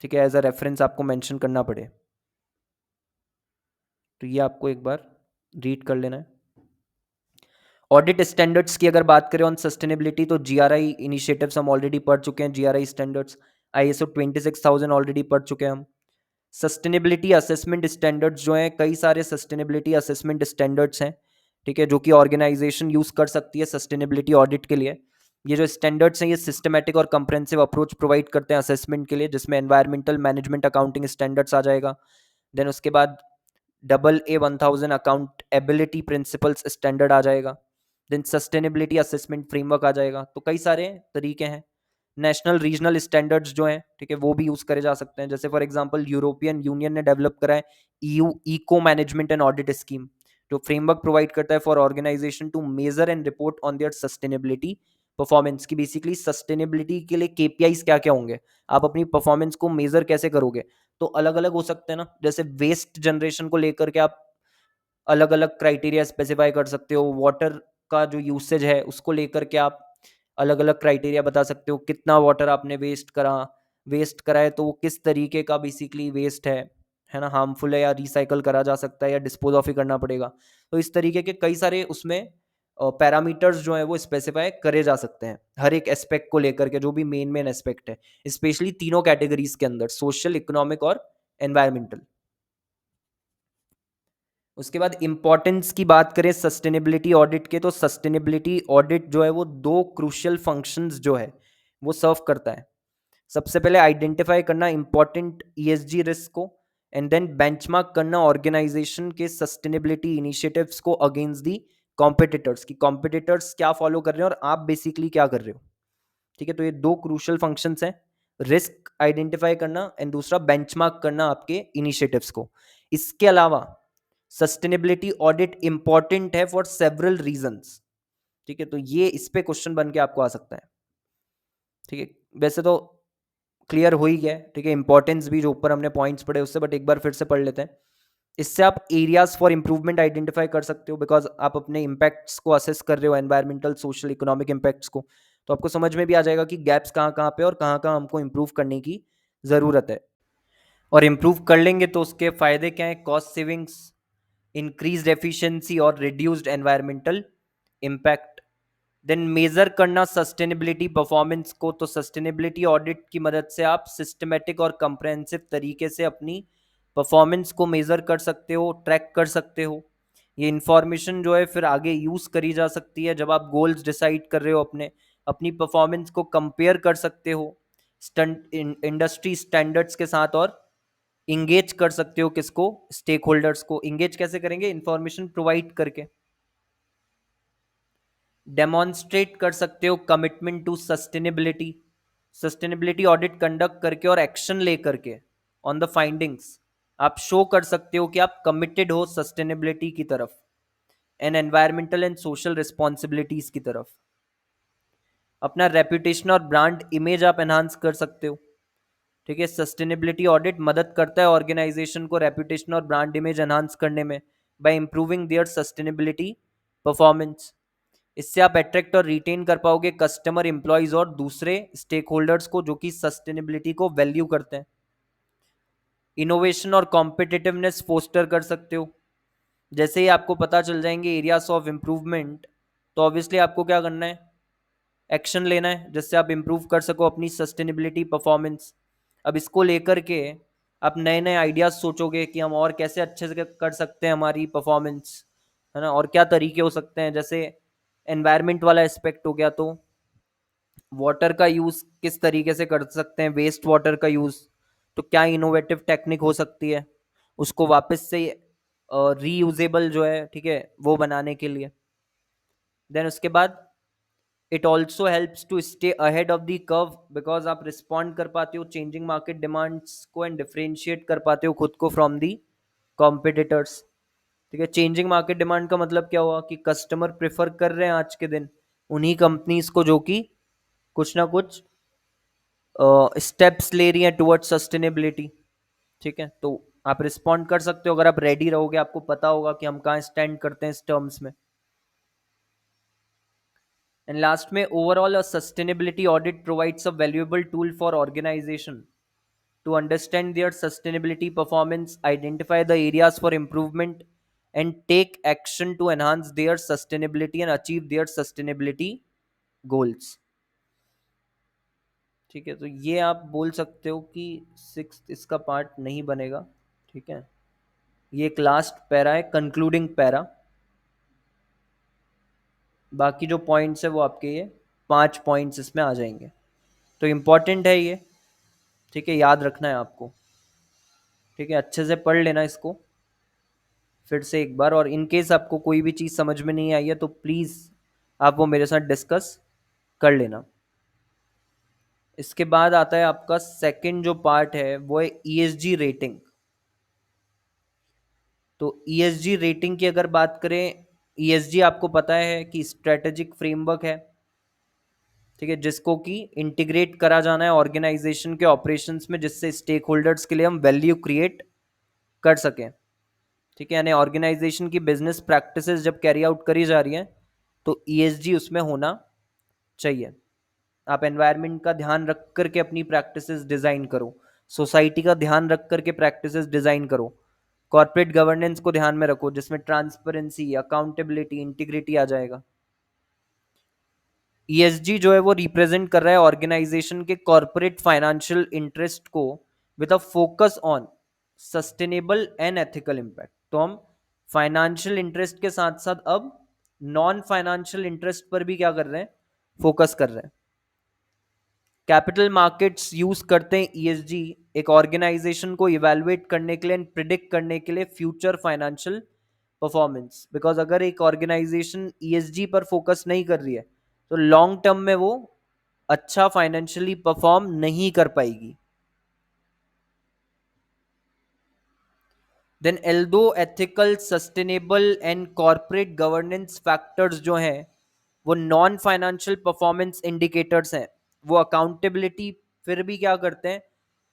ठीक है, एज अ रेफरेंस आपको मेंशन करना पड़े, तो ये आपको एक बार रीड कर लेना है। ऑडिट स्टैंडर्ड्स की अगर बात करें ऑन सस्टेनेबिलिटी, तो जीआरआई इनिशिएटिव्स हम ऑलरेडी पढ़ चुके हैं, जीआरआई स्टैंडर्ड्स, आईएसओ 26000 ऑलरेडी पढ़ चुके हैं हम। सस्टेनेबिलिटी असेसमेंट स्टैंडर्ड्स जो हैं, कई सारे सस्टेनेबिलिटी असेसमेंट स्टैंडर्ड्स हैं, ठीक है, जो कि ऑर्गेनाइजेशन यूज कर सकती है सस्टेनेबिलिटी ऑडिट के लिए। ये जो स्टैंडर्ड्स हैं, ये सिस्टमैटिक और कंप्रेहेंसिव अप्रोच प्रोवाइड करते हैं असेसमेंट के लिए, जिसमें एनवायरमेंटल मैनेजमेंट अकाउंटिंग स्टैंडर्ड्स आ जाएगा। देन उसके बाद AA 1000 अकाउंटेबिलिटी प्रिंसिपल्स स्टैंडर्ड आ जाएगा। देन सस्टेनेबिलिटी असेसमेंट फ्रेमवर्क आ जाएगा। तो कई सारे तरीके हैं। नेशनल रीजनल स्टैंडर्ड्स जो हैं, ठीक है, वो भी यूज करे जा सकते हैं। जैसे फॉर एग्जांपल यूरोपियन यूनियन ने डेवलप करा है EU eco management and audit scheme, जो फ्रेमवर्क प्रोवाइड करता है for organisation to measure and report on their sustainability performance, की बेसिकली सस्टेनेबिलिटी के लिए केपीआईज क्या क्या होंगे, आप अपनी परफॉर्मेंस को मेजर कैसे करोगे। तो अलग अलग हो सकते हैं ना, जैसे वेस्ट जनरेशन को लेकर के आप अलग अलग क्राइटेरिया स्पेसिफाई कर सकते हो, वाटर का जो यूसेज है उसको लेकर के आप अलग अलग क्राइटेरिया बता सकते हो, कितना वाटर आपने वेस्ट करा है, तो वो किस तरीके का बेसिकली वेस्ट है ना, हार्मफुल है या रिसाइकल करा जा सकता है या डिस्पोज ऑफ ही करना पड़ेगा। तो इस तरीके के कई सारे उसमें पैरामीटर्स जो है वो स्पेसिफाई करे जा सकते हैं हर एक एस्पेक्ट को लेकर के, जो भी मेन मेन एस्पेक्ट है, स्पेशली तीनों कैटेगरीज के अंदर, सोशल, इकोनॉमिक और एनवायरमेंटल। उसके बाद इंपॉर्टेंस की बात करें सस्टेनेबिलिटी ऑडिट के, तो सस्टेनेबिलिटी ऑडिट जो है वो दो क्रूशियल फंक्शंस जो है वो सर्व करता है। सबसे पहले आइडेंटिफाई करना इंपॉर्टेंट ईएसजी रिस्क को, एंड देन बेंचमार्क करना ऑर्गेनाइजेशन के सस्टेनेबिलिटी इनिशिएटिव्स को अगेंस्ट दी कॉम्पिटिटर्स, की कॉम्पिटिटर्स क्या फॉलो कर रहे हैं और आप बेसिकली क्या कर रहे हो। ठीक है, तो ये दो क्रूशियल फंक्शंस हैं, रिस्क आइडेंटिफाई करना एंड दूसरा बेंचमार्क करना आपके इनिशिएटिव्स को। इसके अलावा सस्टेनेबिलिटी ऑडिट इंपॉर्टेंट है फॉर सेवरल रीजंस। ठीक है, तो ये इस पे क्वेश्चन बन के आपको आ सकता है। ठीक है, वैसे तो क्लियर हो ही गया है, ठीक है, इंपॉर्टेंस भी जो ऊपर हमने पॉइंट्स पढ़े उससे, बट एक बार फिर से पढ़ लेते हैं। इससे आप एरियाज फॉर इंप्रूवमेंट आइडेंटिफाई कर सकते हो, बिकॉज आप अपने इम्पैक्ट्स को असेस कर रहे हो, एनवायरमेंटल, सोशल, इकोनॉमिक इम्पैक्ट्स को, तो आपको समझ में भी आ जाएगा कि गैप्स कहाँ कहाँ पे और कहाँ कहाँ हमको इम्प्रूव करने की ज़रूरत है। और इम्प्रूव कर लेंगे तो उसके फ़ायदे क्या हैं, कॉस्ट सेविंग्स, इंक्रीज्ड एफिशिएंसी और reduced environmental impact. Then measure करना सस्टेनेबिलिटी परफॉर्मेंस को, तो सस्टेनेबिलिटी ऑडिट की मदद से आप सिस्टमेटिक और कंप्रेहेंसिव तरीके से अपनी परफॉर्मेंस को मेजर कर सकते हो, ट्रैक कर सकते हो। ये इंफॉर्मेशन जो है फिर आगे यूज करी जा सकती है जब आप गोल्स डिसाइड कर रहे हो, अपनी परफॉर्मेंस को कंपेयर कर सकते हो इंडस्ट्री स्टैंडर्ड्स के साथ, और इंगेज कर सकते हो किसको, स्टेक होल्डर्स को। इंगेज कैसे करेंगे, इंफॉर्मेशन प्रोवाइड करके। डेमोन्स्ट्रेट कर सकते हो commitment to sustainability, sustainability audit conduct करके और एक्शन ले करके ऑन द फाइंडिंग्स आप शो कर सकते हो कि आप कमिटेड हो सस्टेनेबिलिटी की तरफ and environmental and social responsibilities की तरफ। अपना रेपुटेशन और ब्रांड इमेज आप एनहांस कर सकते हो। ठीक है, सस्टेनेबिलिटी ऑडिट मदद करता है ऑर्गेनाइजेशन को रेपुटेशन और ब्रांड इमेज एनहांस करने में by improving their sustainability performance. इससे आप अट्रैक्ट और रिटेन कर पाओगे कस्टमर, एम्प्लॉयज और दूसरे स्टेक होल्डर्स को जो कि सस्टेनेबिलिटी को वैल्यू करते हैं। इनोवेशन और कॉम्पिटिटिवनेस फोस्टर कर सकते हो। जैसे ही आपको पता चल जाएंगे एरियाज ऑफ इम्प्रूवमेंट, तो ऑब्वियसली आपको क्या करना है, एक्शन लेना है जिससे आप इम्प्रूव कर सको अपनी सस्टेनेबिलिटी परफॉर्मेंस। अब इसको लेकर के आप नए नए आइडियाज सोचोगे कि हम और कैसे अच्छे से कर सकते हैं हमारी परफॉर्मेंस, है ना, और क्या तरीके हो सकते हैं। जैसे एनवायरनमेंट वाला एस्पेक्ट हो गया, तो वाटर का यूज किस तरीके से कर सकते हैं, वेस्ट वाटर का यूज, तो क्या इनोवेटिव टेक्निक हो सकती है उसको वापस से रीयूजेबल जो है, ठीक है, वो बनाने के लिए। देन उसके बाद it also helps to stay ahead of the curve, because आप रिस्पॉन्ड कर पाते हो चेंजिंग मार्केट डिमांड्स को एंड डिफरेंशिएट कर पाते हो खुद को फ्रॉम दी कॉम्पिटिटर्स। ठीक है, चेंजिंग मार्केट डिमांड का मतलब क्या हुआ कि कस्टमर प्रेफर कर रहे हैं आज के दिन उन्हीं कंपनीज को जो कि कुछ ना कुछ स्टेप्स ले रही हैं टुवर्ड्स सस्टेनेबिलिटी। ठीक है, तो आप रिस्पॉन्ड कर सकते हो अगर आप रेडी रहोगे, आपको पता होगा कि हम कहाँ स्टैंड करते हैं इस टर्म्स में। एंड लास्ट में overall a sustainability audit provides a valuable tool for organisation to understand their sustainability performance, identify the areas for improvement, and take action to enhance their sustainability and achieve their sustainability goals. ठीक है, तो ये आप बोल सकते हो कि six इसका पार्ट नहीं बनेगा. ठीक है, ये एक लास्ट पैरा है, कंक्लूडिंग पैरा. बाकी जो पॉइंट्स है वो आपके ये 5 पॉइंट्स इसमें आ जाएंगे. तो इम्पॉर्टेंट है ये. ठीक है, याद रखना है आपको. ठीक है, अच्छे से पढ़ लेना इसको फिर से एक बार. और इन केस आपको कोई भी चीज़ समझ में नहीं आई है तो प्लीज़ आप वो मेरे साथ डिस्कस कर लेना. इसके बाद आता है आपका सेकंड जो पार्ट है वो है ईएसजी रेटिंग. तो ईएसजी रेटिंग की अगर बात करें, ईएसजी आपको पता है कि स्ट्रेटेजिक फ्रेमवर्क है. ठीक है, जिसको कि इंटीग्रेट करा जाना है ऑर्गेनाइजेशन के ऑपरेशंस में, जिससे स्टेक होल्डर्स के लिए हम वैल्यू क्रिएट कर सकें. ठीक है, यानी ऑर्गेनाइजेशन की बिजनेस प्रैक्टिसेस जब कैरी आउट करी जा रही हैं तो ईएसजी उसमें होना चाहिए. आप एनवायरनमेंट का ध्यान रख करके अपनी प्रैक्टिसेस डिजाइन करो, सोसाइटी का ध्यान रख करके प्रैक्टिसेस डिजाइन करो, कॉर्पोरेट गवर्नेंस को ध्यान में रखो जिसमें ट्रांसपेरेंसी, अकाउंटेबिलिटी, इंटीग्रिटी आ जाएगा. ईएसजी जो है वो रिप्रेजेंट कर रहा है ऑर्गेनाइजेशन के कॉर्पोरेट फाइनेंशियल इंटरेस्ट को with a focus on sustainable and ethical impact. तो हम फाइनेंशियल इंटरेस्ट के साथ साथ अब नॉन फाइनेंशियल इंटरेस्ट पर भी क्या कर रहे हैं, फोकस कर रहे हैं. कैपिटल मार्केट्स यूज करते हैं ईएसजी एक ऑर्गेनाइजेशन को इवेलुएट करने के लिए एंड प्रिडिक्ट करने के लिए फ्यूचर फाइनेंशियल परफॉर्मेंस. बिकॉज अगर एक ऑर्गेनाइजेशन ईएसजी पर फोकस नहीं कर रही है तो लॉन्ग टर्म में वो अच्छा फाइनेंशियली परफॉर्म नहीं कर पाएगी. Then also ethical, sustainable and corporate governance factors जो हैं वो नॉन फाइनेंशियल परफॉर्मेंस इंडिकेटर्स हैं, वो अकाउंटेबिलिटी फिर भी क्या करते हैं,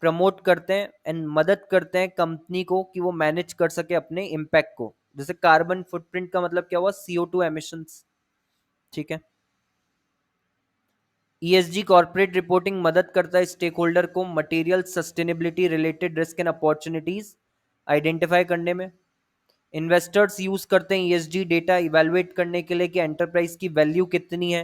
प्रमोट करते हैं एंड मदद करते हैं कंपनी को कि वो मैनेज कर सके अपने इम्पैक्ट को. जैसे कार्बन फुटप्रिंट का मतलब क्या हुआ, CO2 एमिशंस. ठीक है, ईएसजी कॉर्पोरेट रिपोर्टिंग मदद करता है स्टेक होल्डर को material sustainability related risk and opportunities identify करने में. इन्वेस्टर्स यूज करते हैं ईएसजी डेटा इवेलुएट करने के लिए कि एंटरप्राइज की वैल्यू कितनी है.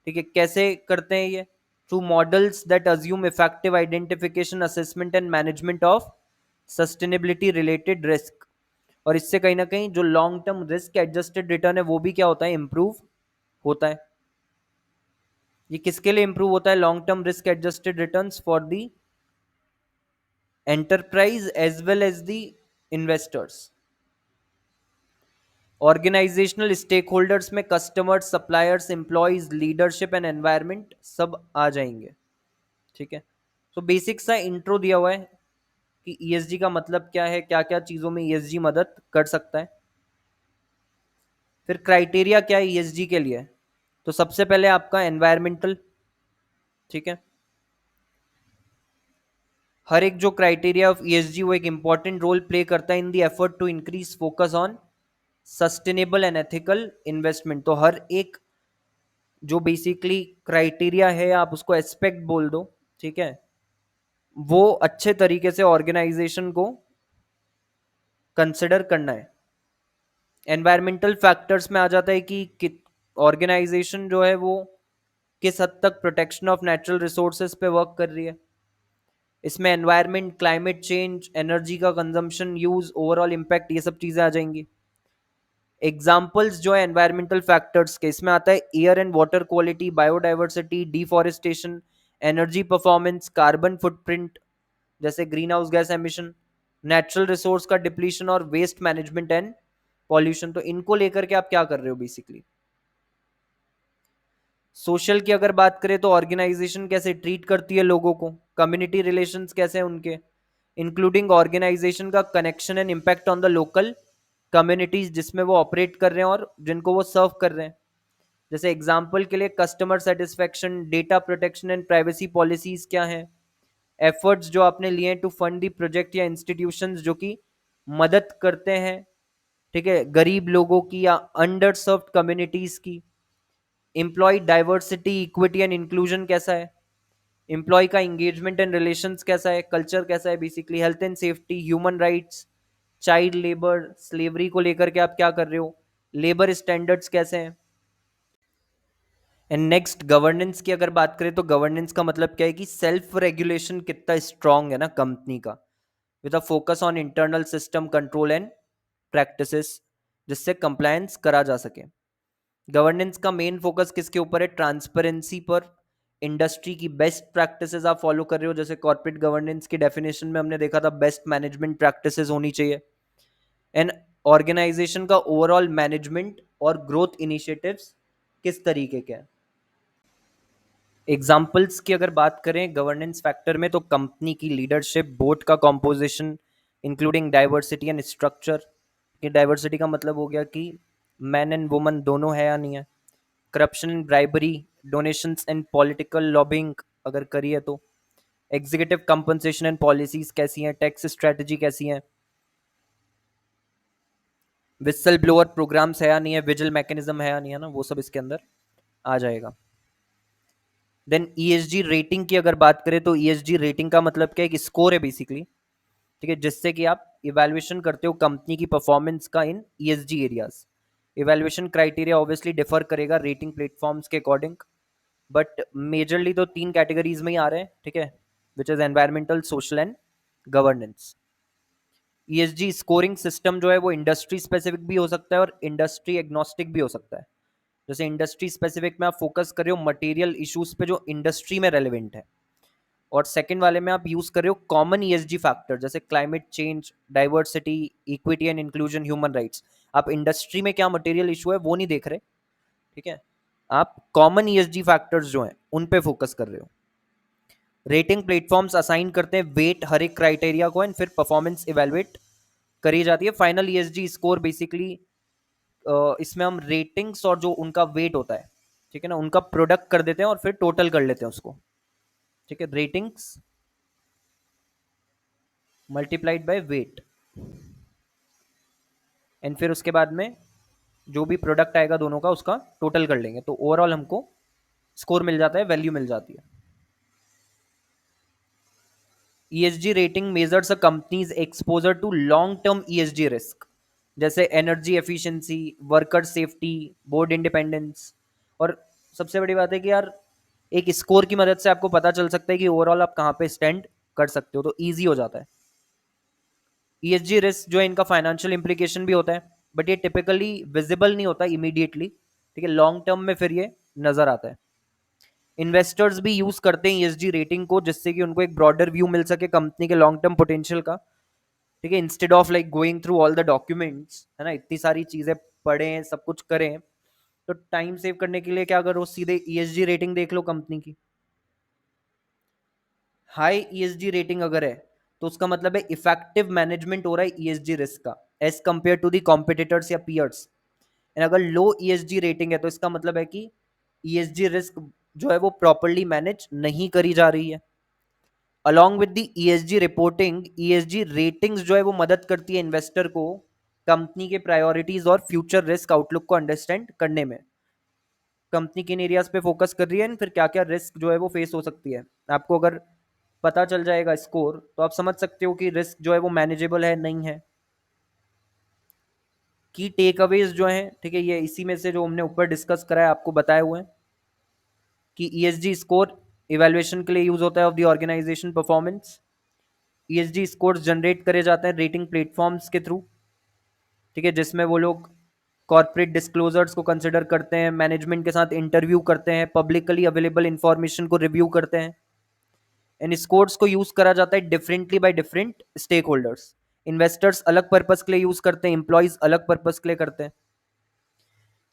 ठीक है, कैसे करते हैं ये, through models that assume effective identification, assessment and management of sustainability related risk. और इससे कहीं ना कहीं जो long term risk adjusted return है वो भी क्या होता है, इंप्रूव होता है. ये किसके लिए इंप्रूव होता है, long term risk adjusted returns for the enterprise as well as the investors. Organisational stakeholders में customers, suppliers, employees, leadership and environment सब आ जाएंगे. ठीक है, तो बेसिक सा इंट्रो दिया हुआ है कि ईएसजी का मतलब क्या है, क्या क्या चीजों में ईएसजी मदद कर सकता है. फिर क्राइटेरिया क्या है ईएसजी के लिए, तो सबसे पहले आपका एनवायरमेंटल. ठीक है, हर एक जो क्राइटेरिया ऑफ ईएसजी वो एक इंपॉर्टेंट रोल प्ले करता है in the effort to increase focus on sustainable and ethical investment. तो हर एक जो बेसिकली क्राइटेरिया है आप उसको एस्पेक्ट बोल दो. ठीक है, वो अच्छे तरीके से ऑर्गेनाइजेशन को कंसिडर करना है. एनवायरमेंटल फैक्टर्स में आ जाता है कि ऑर्गेनाइजेशन जो है वो किस हद तक प्रोटेक्शन ऑफ नेचुरल रिसोर्सेज पे वर्क कर रही है. इसमें एनवायरमेंट, क्लाइमेट चेंज, एनर्जी का कंजम्पशन, यूज, ओवरऑल इम्पैक्ट, ये सब चीजें आ जाएंगी. एग्जाम्पल्स जो है एनवायरमेंटल फैक्टर्स के, इसमें आता है air and water quality, biodiversity, deforestation, energy performance, carbon footprint जैसे greenhouse gas emission, natural resource का डिप्लीशन और वेस्ट मैनेजमेंट एंड पॉल्यूशन. तो इनको लेकर के आप क्या कर रहे हो बेसिकली. सोशल की अगर बात करें तो ऑर्गेनाइजेशन कैसे ट्रीट करती है लोगों को, कम्युनिटी रिलेशंस कैसे हैं उनके, इंक्लूडिंग ऑर्गेनाइजेशन का connection and impact on the local communities जिसमें वो ऑपरेट कर रहे हैं और जिनको वो सर्व कर रहे हैं. जैसे एग्जांपल के लिए customer satisfaction, data protection and privacy policies क्या हैं, एफर्ट्स जो आपने लिए हैं टू फंड दी प्रोजेक्ट या इंस्टीट्यूशंस जो कि मदद करते हैं. ठीक है, गरीब लोगों की या अंडर सर्व्ड कम्युनिटीज की. Employee diversity, equity and inclusion कैसा है, एम्प्लॉय का एंगेजमेंट एंड रिलेशंस कैसा है, कल्चर कैसा है, basically health and safety, human rights, child labour, slavery को लेकर के आप क्या कर रहे हो, लेबर स्टैंडर्ड्स कैसे हैं। एंड नेक्स्ट गवर्नेंस की अगर बात करें तो गवर्नेंस का मतलब क्या है कि सेल्फ रेगुलेशन कितना स्ट्रांग है ना कंपनी का, with a focus on internal system control and practices, जिससे कंप्लायंस करा जा सके। गवर्नेंस का मेन फोकस किसके ऊपर है, ट्रांसपेरेंसी पर, इंडस्ट्री की बेस्ट प्रैक्टिसेस आप फॉलो कर रहे हो, जैसे कॉर्पोरेट गवर्नेंस की डेफिनेशन में हमने देखा था बेस्ट मैनेजमेंट प्रैक्टिसेस होनी चाहिए, एंड ऑर्गेनाइजेशन का ओवरऑल मैनेजमेंट और ग्रोथ इनिशिएटिव्स किस तरीके के हैं। एग्जाम्पल्स की अगर बात करें गवर्नेंस फैक्टर में, तो कंपनी की लीडरशिप, बोर्ड का composition including diversity and structure. कि डाइवर्सिटी का मतलब हो गया कि मैन एंड वुमन दोनों है या नहीं है, corruption and bribery, donations and political lobbying अगर करी है तो, एग्जीक्यूटिव कंपनसेशन एंड पॉलिसीज कैसी हैं, टैक्स स्ट्रेटजी कैसी है, विसल ब्लोअर प्रोग्राम्स है या नहीं है, विजिल मैकेनिज्म है या नहीं है ना, वो सब इसके अंदर आ जाएगा। देन ईएसजी रेटिंग की अगर बात करें तो ईएसजी रेटिंग का मतलब क्या है, एक स्कोर है बेसिकली, ठीक है, जिससे कि आप इवैल्यूएशन करते हो कंपनी की परफॉर्मेंस का in ESG areas. Evaluation criteria obviously differ करेगा रेटिंग प्लेटफॉर्म्स के अकॉर्डिंग, बट मेजरली तो 3 कैटेगरीज में ही आ रहे हैं, ठीक है, which is environmental, social and governance. ESG scoring system जो है वो इंडस्ट्री स्पेसिफिक भी हो सकता है और इंडस्ट्री एग्नोस्टिक भी हो सकता है। जैसे इंडस्ट्री स्पेसिफिक में आप फोकस कर रहे हो मटेरियल इश्यूज पे जो इंडस्ट्री में रेलिवेंट है, और सेकंड वाले में आप यूज कर रहे हो कॉमन ईएसजी फैक्टर जैसे climate change, diversity, equity and inclusion, human rights. आप इंडस्ट्री में क्या मटेरियल इशू है वो नहीं देख रहे, ठीक है, आप कॉमन ईएसजी फैक्टर्स जो हैं उन पे फोकस कर रहे हो। रेटिंग प्लेटफॉर्म्स असाइन करते हैं वेट हर एक क्राइटेरिया को, एंड फिर परफॉर्मेंस इवेलुएट करी जाती है। फाइनल ईएसजी स्कोर बेसिकली इसमें हम रेटिंग्स और जो उनका वेट होता है, ठीक है ना, उनका प्रोडक्ट कर देते हैं और फिर टोटल कर लेते हैं उसको, ठीक है, ratings multiplied by weight, and फिर उसके बाद में जो भी प्रोडक्ट आएगा दोनों का उसका टोटल कर लेंगे, तो ओवरऑल हमको स्कोर मिल जाता है, वैल्यू मिल जाती है। ESG rating measures a company's exposure to long term ESG risk, जैसे energy efficiency, worker safety, board independence. और सबसे बड़ी बात है कि यार एक स्कोर की मदद से आपको पता चल सकता है कि ओवरऑल आप कहाँ पे स्टैंड कर सकते हो, तो ईजी हो जाता है। ESG रिस्क जो है इनका फाइनेंशियल इंप्लीकेशन भी होता है, बट ये टिपिकली विजिबल नहीं होता इमीडिएटली, ठीक है, लॉन्ग टर्म में फिर ये नजर आता है। इन्वेस्टर्स भी यूज करते हैं ESG रेटिंग को, जिससे कि उनको एक ब्रॉडर व्यू मिल सके कंपनी के लॉन्ग टर्म पोटेंशियल का, ठीक है, instead of like going through all the documents, है ना, इतनी सारी चीजें पढ़ें सब कुछ करें, तो टाइम सेव करने के लिए क्या करो, सीधे ESG रेटिंग देख लो कंपनी की। हाई ESG रेटिंग अगर है तो उसका मतलब है इफेक्टिव मैनेजमेंट हो रहा है ESG रिस्क का as compare to the competitors या पीयर्स। एंड अगर लो ESG रेटिंग है तो इसका मतलब है कि ESG रिस्क जो है वो प्रॉपरली मैनेज नहीं करी जा रही है। Along with the ESG reporting, ESG ratings जो है वो मदद करती है इन्वेस्टर को कंपनी के प्रायोरिटीज और फ्यूचर रिस्क आउटलुक को अंडरस्टैंड करने में। कंपनी किन एरियाज पे फोकस कर रही है, फिर क्या क्या रिस्क जो है वो फेस हो सकती है, आपको अगर पता चल जाएगा स्कोर तो आप समझ सकते हो कि रिस्क जो है वो मैनेजेबल है नहीं है। की टेक अवेज जो है, ठीक है, ये इसी में से जो हमने ऊपर डिस्कस करा है आपको बताए हुए हैं कि ESG स्कोर इवैल्यूएशन के लिए यूज होता है of the organisation performance. ESG scores generate करे जाते हैं रेटिंग प्लेटफॉर्म्स के थ्रू, ठीक है, जिसमें वो लोग कॉर्पोरेट डिस्क्लोजर्स को कंसिडर करते हैं, मैनेजमेंट के साथ इंटरव्यू करते हैं, पब्लिकली अवेलेबल इंफॉर्मेशन को रिव्यू करते हैं। इन स्कोर्स को यूज करा जाता है differently by different stakeholders. Investors अलग पर्पस के लिए यूज करते हैं, एम्प्लॉइज अलग पर्पस के लिए करते हैं।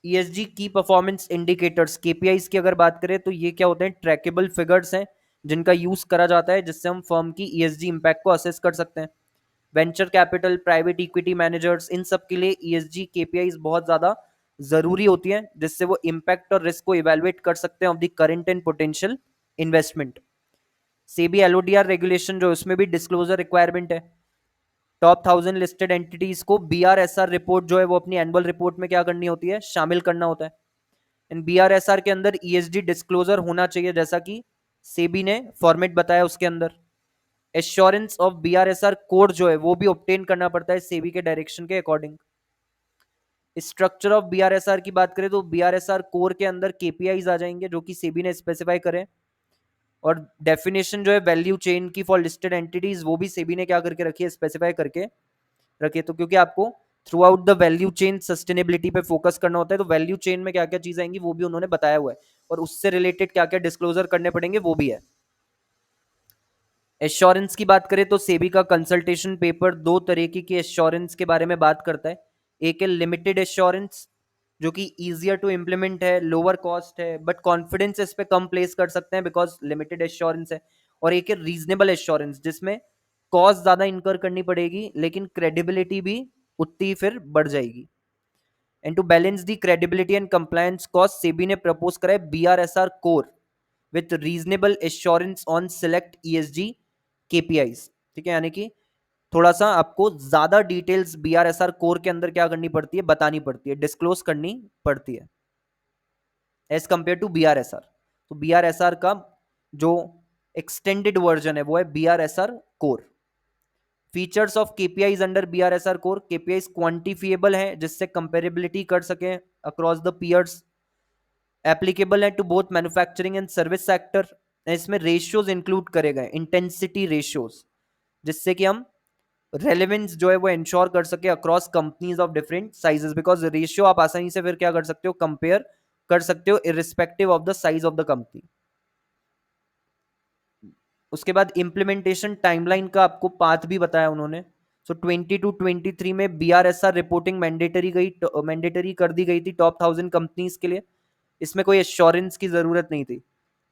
ESG की परफॉर्मेंस इंडिकेटर्स KPIs की अगर बात करें तो ये क्या होते हैं, ट्रैकेबल फिगर्स हैं जिनका यूज करा जाता है जिससे हम फर्म की ESG इंपैक्ट को असेस कर सकते हैं। Venture capital, private equity managers, इन सब के लिए ESG KPIs बहुत ज्यादा जरूरी होती है जिससे वो इम्पैक्ट और रिस्क को इवेलुएट कर सकते हैं of the current and potential investment. SEBI LODR regulation जो उसमें भी डिस्क्लोजर रिक्वायरमेंट है। टॉप 1000 लिस्टेड एंटिटीज को BRSR रिपोर्ट जो है वो अपनी एनुअल रिपोर्ट में क्या करनी होती है, शामिल करना होता है। इन BRSR के अंदर ESG डिस्क्लोजर होना चाहिए जैसा कि सेबी ने फॉर्मेट बताया उसके अंदर। एश्योरेंस ऑफ बीआरएसआर कोड जो है वो भी ऑब्टेन करना पड़ता है सेबी के डायरेक्शन के अकॉर्डिंग। स्ट्रक्चर ऑफ बीआरएसआर की बात करें तो बीआरएसआर कोर के अंदर केपीआईज आ जाएंगे जो कि सेबी ने स्पेसिफाई करे, और डेफिनेशन जो है वैल्यू चेन की फॉर लिस्टेड एंटिटीज वो भी सेबी ने क्या करके रखी है, स्पेसिफाई करके रखिए। तो क्योंकि आपको through out the value chain sustainability पे फोकस करना होता है, तो वैल्यू चेन में क्या क्या चीजें आएंगी वो भी उन्होंने बताया हुआ है, और उससे रिलेटेड क्या क्या डिस्क्लोजर करने पड़ेंगे वो भी है। एश्योरेंस की बात करें तो सेबी का कंसल्टेशन पेपर दो तरीके की एश्योरेंस के बारे में बात करता है। एक है लिमिटेड एश्योरेंस जो कि इजियर टू इम्प्लीमेंट है, लोअर कॉस्ट है, बट कॉन्फिडेंस इस पे कम प्लेस कर सकते हैं बिकॉज लिमिटेड एश्योरेंस है। और एक है रीजनेबल एश्योरेंस जिसमें कॉस्ट ज्यादा इनकर करनी पड़ेगी लेकिन क्रेडिबिलिटी भी उतनी फिर बढ़ जाएगी। And to balance the credibility and compliance cost SEBI ने प्रपोज करा है BRSR core with reasonable assurance on select ESG KPIs. ठीक है, यानी कि थोड़ा सा आपको ज्यादा डिटेल्स बीआरएसआर कोर के अंदर क्या करनी पड़ती है, बतानी पड़ती है, डिस्क्लोज करनी पड़ती है एज कंपेयर टू बीआरएसआर। तो बीआरएसआर का जो एक्सटेंडेड वर्जन है वो है BRSR core. Features of KPIs under BRSR core, KPIs quantifiable है जिससे कंपेरेबिलिटी कर सके अक्रॉस द पीयर्स, एप्लीकेबल है to both manufacturing and service sector. इसमें रेशियोज इंक्लूड करे गए, इंटेंसिटी रेशियोज, जिससे कि हम रेलेवेंस जो है वो इंश्योर कर सके across companies of different sizes, because ratio आप आसानी से फिर क्या कर सकते हो, कंपेयर कर सकते हो irrespective of the size of the company. उसके बाद इंप्लीमेंटेशन टाइमलाइन का आपको पाथ भी बताया उन्होंने। सो 20 to 23 में बीआरएसआर रिपोर्टिंग मैंडेटरी कर दी गई थी टॉप 1000 कंपनीज के लिए। इसमें कोई एश्योरेंस की जरूरत नहीं थी।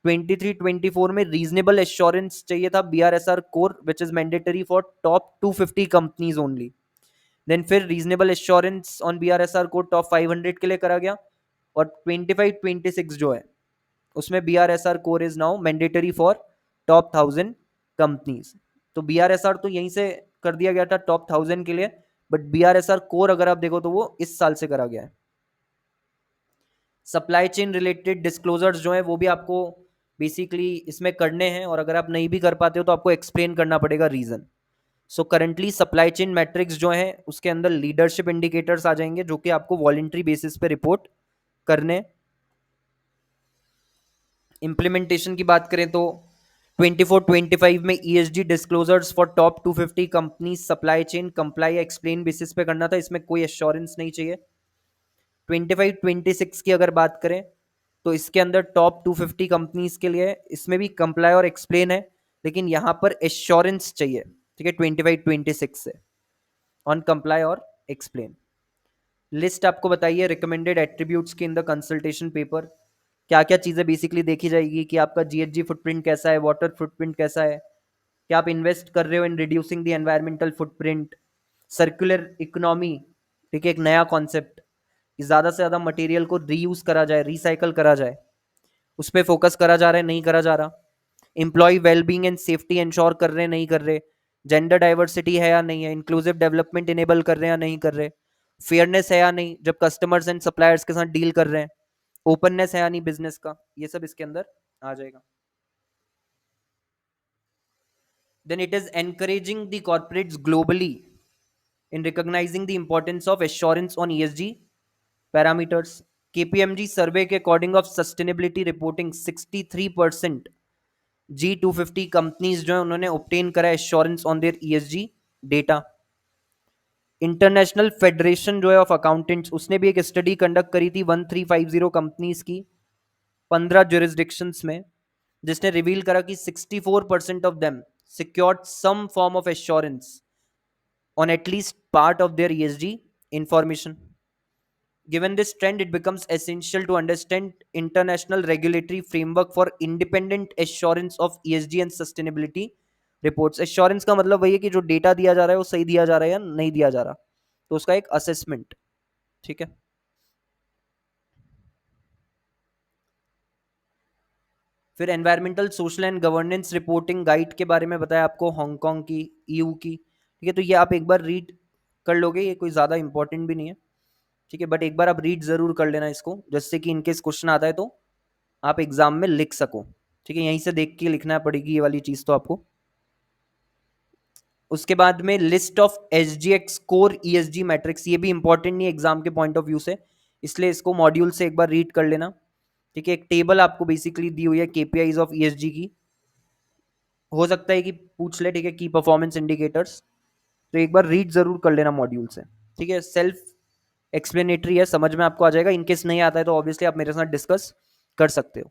23-24 में रीजनेबल एश्योरेंस चाहिए था BRSR core which is mandatory for top 250 companies only. Then फिर reasonable assurance on BRSR core top 500 के लिए करा गया। और 25-26 जो है उसमें BRSR core is now mandatory for top 1000 companies. तो बीआरएसआर तो यहीं से कर दिया गया था टॉप 1000 के लिए, बट बीआरएसआर कोर अगर आप देखो तो वो इस साल से करा गया है। सप्लाई चेन रिलेटेड डिस्क्लोजर्स जो है वो भी आपको बेसिकली इसमें करने हैं, और अगर आप नहीं भी कर पाते हो तो आपको एक्सप्लेन करना पड़ेगा reason. So currently supply chain metrics जो है उसके अंदर लीडरशिप इंडिकेटर्स आ जाएंगे जो कि आपको वॉलंटरी बेसिस पे रिपोर्ट करने। इंप्लीमेंटेशन की बात करें तो 24-25 में ESG disclosures for top 250 company supply chain comply या एक्सप्लेन बेसिस पे करना था, इसमें कोई एश्योरेंस नहीं चाहिए। 25-26 की अगर बात करें तो इसके अंदर टॉप 250 कंपनीज के लिए इसमें भी कंप्लाई और एक्सप्लेन है, लेकिन यहां पर एश्योरेंस चाहिए। ठीक है, 25-26 से ऑन कंप्लाई और एक्सप्लेन। लिस्ट आपको बताइए रिकमेंडेड एट्रीब्यूट्स की इन द कंसल्टेशन पेपर। क्या क्या चीज़ें बेसिकली देखी जाएगी कि आपका जीएचजी फुटप्रिंट कैसा है, वाटर फुटप्रिंट कैसा है, क्या आप इन्वेस्ट कर रहे हो in reducing the environmental footprint, circular economy. ठीक है, एक नया कॉन्सेप्ट, ज़्यादा से ज़्यादा मटेरियल को रीयूज करा जाए, रिसाइकल करा जाए, उस पर फोकस करा जा रहा है, नहीं करा जा रहा। Employee wellbeing and safety ensure कर रहे हैं, नहीं कर रहे। जेंडर डाइवर्सिटी है या नहीं है, इंक्लूसिव डेवलपमेंट इनेबल कर रहे हैं या नहीं कर रहे। फेयरनेस है या नहीं जब कस्टमर्स एंड सप्लायर्स के साथ डील कर रहे हैं। ओपननेस है या नहीं बिजनेस का, ये सब इसके अंदर आ जाएगा। Then it is encouraging the corporates globally in recognizing the importance of assurance on ESG parameters. KPMG survey के according of sustainability reporting 63% G250 companies जो है उन्होंने obtain करा assurance on their ESG data. International federation जो है of accountants उसने भी एक स्टडी कंडक्ट करी थी 1350 कंपनीज की 15 जुरिस्डिक्शंस में, जिसने रिवील करा कि 64% of them secured some form of assurance on at least part of their ESG information. Given this trend, it becomes essential to understand international regulatory framework for independent assurance of ESG and sustainability reports. Assurance का मतलब वही है कि जो data दिया जा रहा है वो सही दिया जा रहा है या नहीं दिया जा रहा, तो उसका एक असेसमेंट। ठीक है, फिर environmental social and governance reporting guide के बारे में बताया आपको, हांगकांग की, ईयू की। ठीक है, तो ये आप एक बार रीड कर लोगे, ये कोई ज़्यादा इंपॉर्टेंट भी नहीं है। ठीक है, बट एक बार आप रीड जरूर कर लेना इसको, जिससे कि इनकेस क्वेश्चन आता है तो आप एग्जाम में लिख सको। ठीक है, यहीं से देख के लिखना पड़ेगी ये वाली चीज़ तो आपको। उसके बाद में list of SGX core ESG matrix, ये भी इंपॉर्टेंट नहीं एग्जाम के पॉइंट ऑफ व्यू से, इसलिए इसको मॉड्यूल से एक बार रीड कर लेना। ठीक है, एक टेबल आपको बेसिकली दी हुई है KPIs ऑफ ESG की, हो सकता है कि पूछ ले, ठीक है, की परफॉर्मेंस इंडिकेटर्स, तो एक बार रीड जरूर कर लेना मॉड्यूल से। ठीक है, सेल्फ एक्सप्लेनेटरी है, समझ में आपको आ जाएगा। इनकेस नहीं आता है तो ऑब्वियसली आप मेरे साथ डिस्कस कर सकते हो।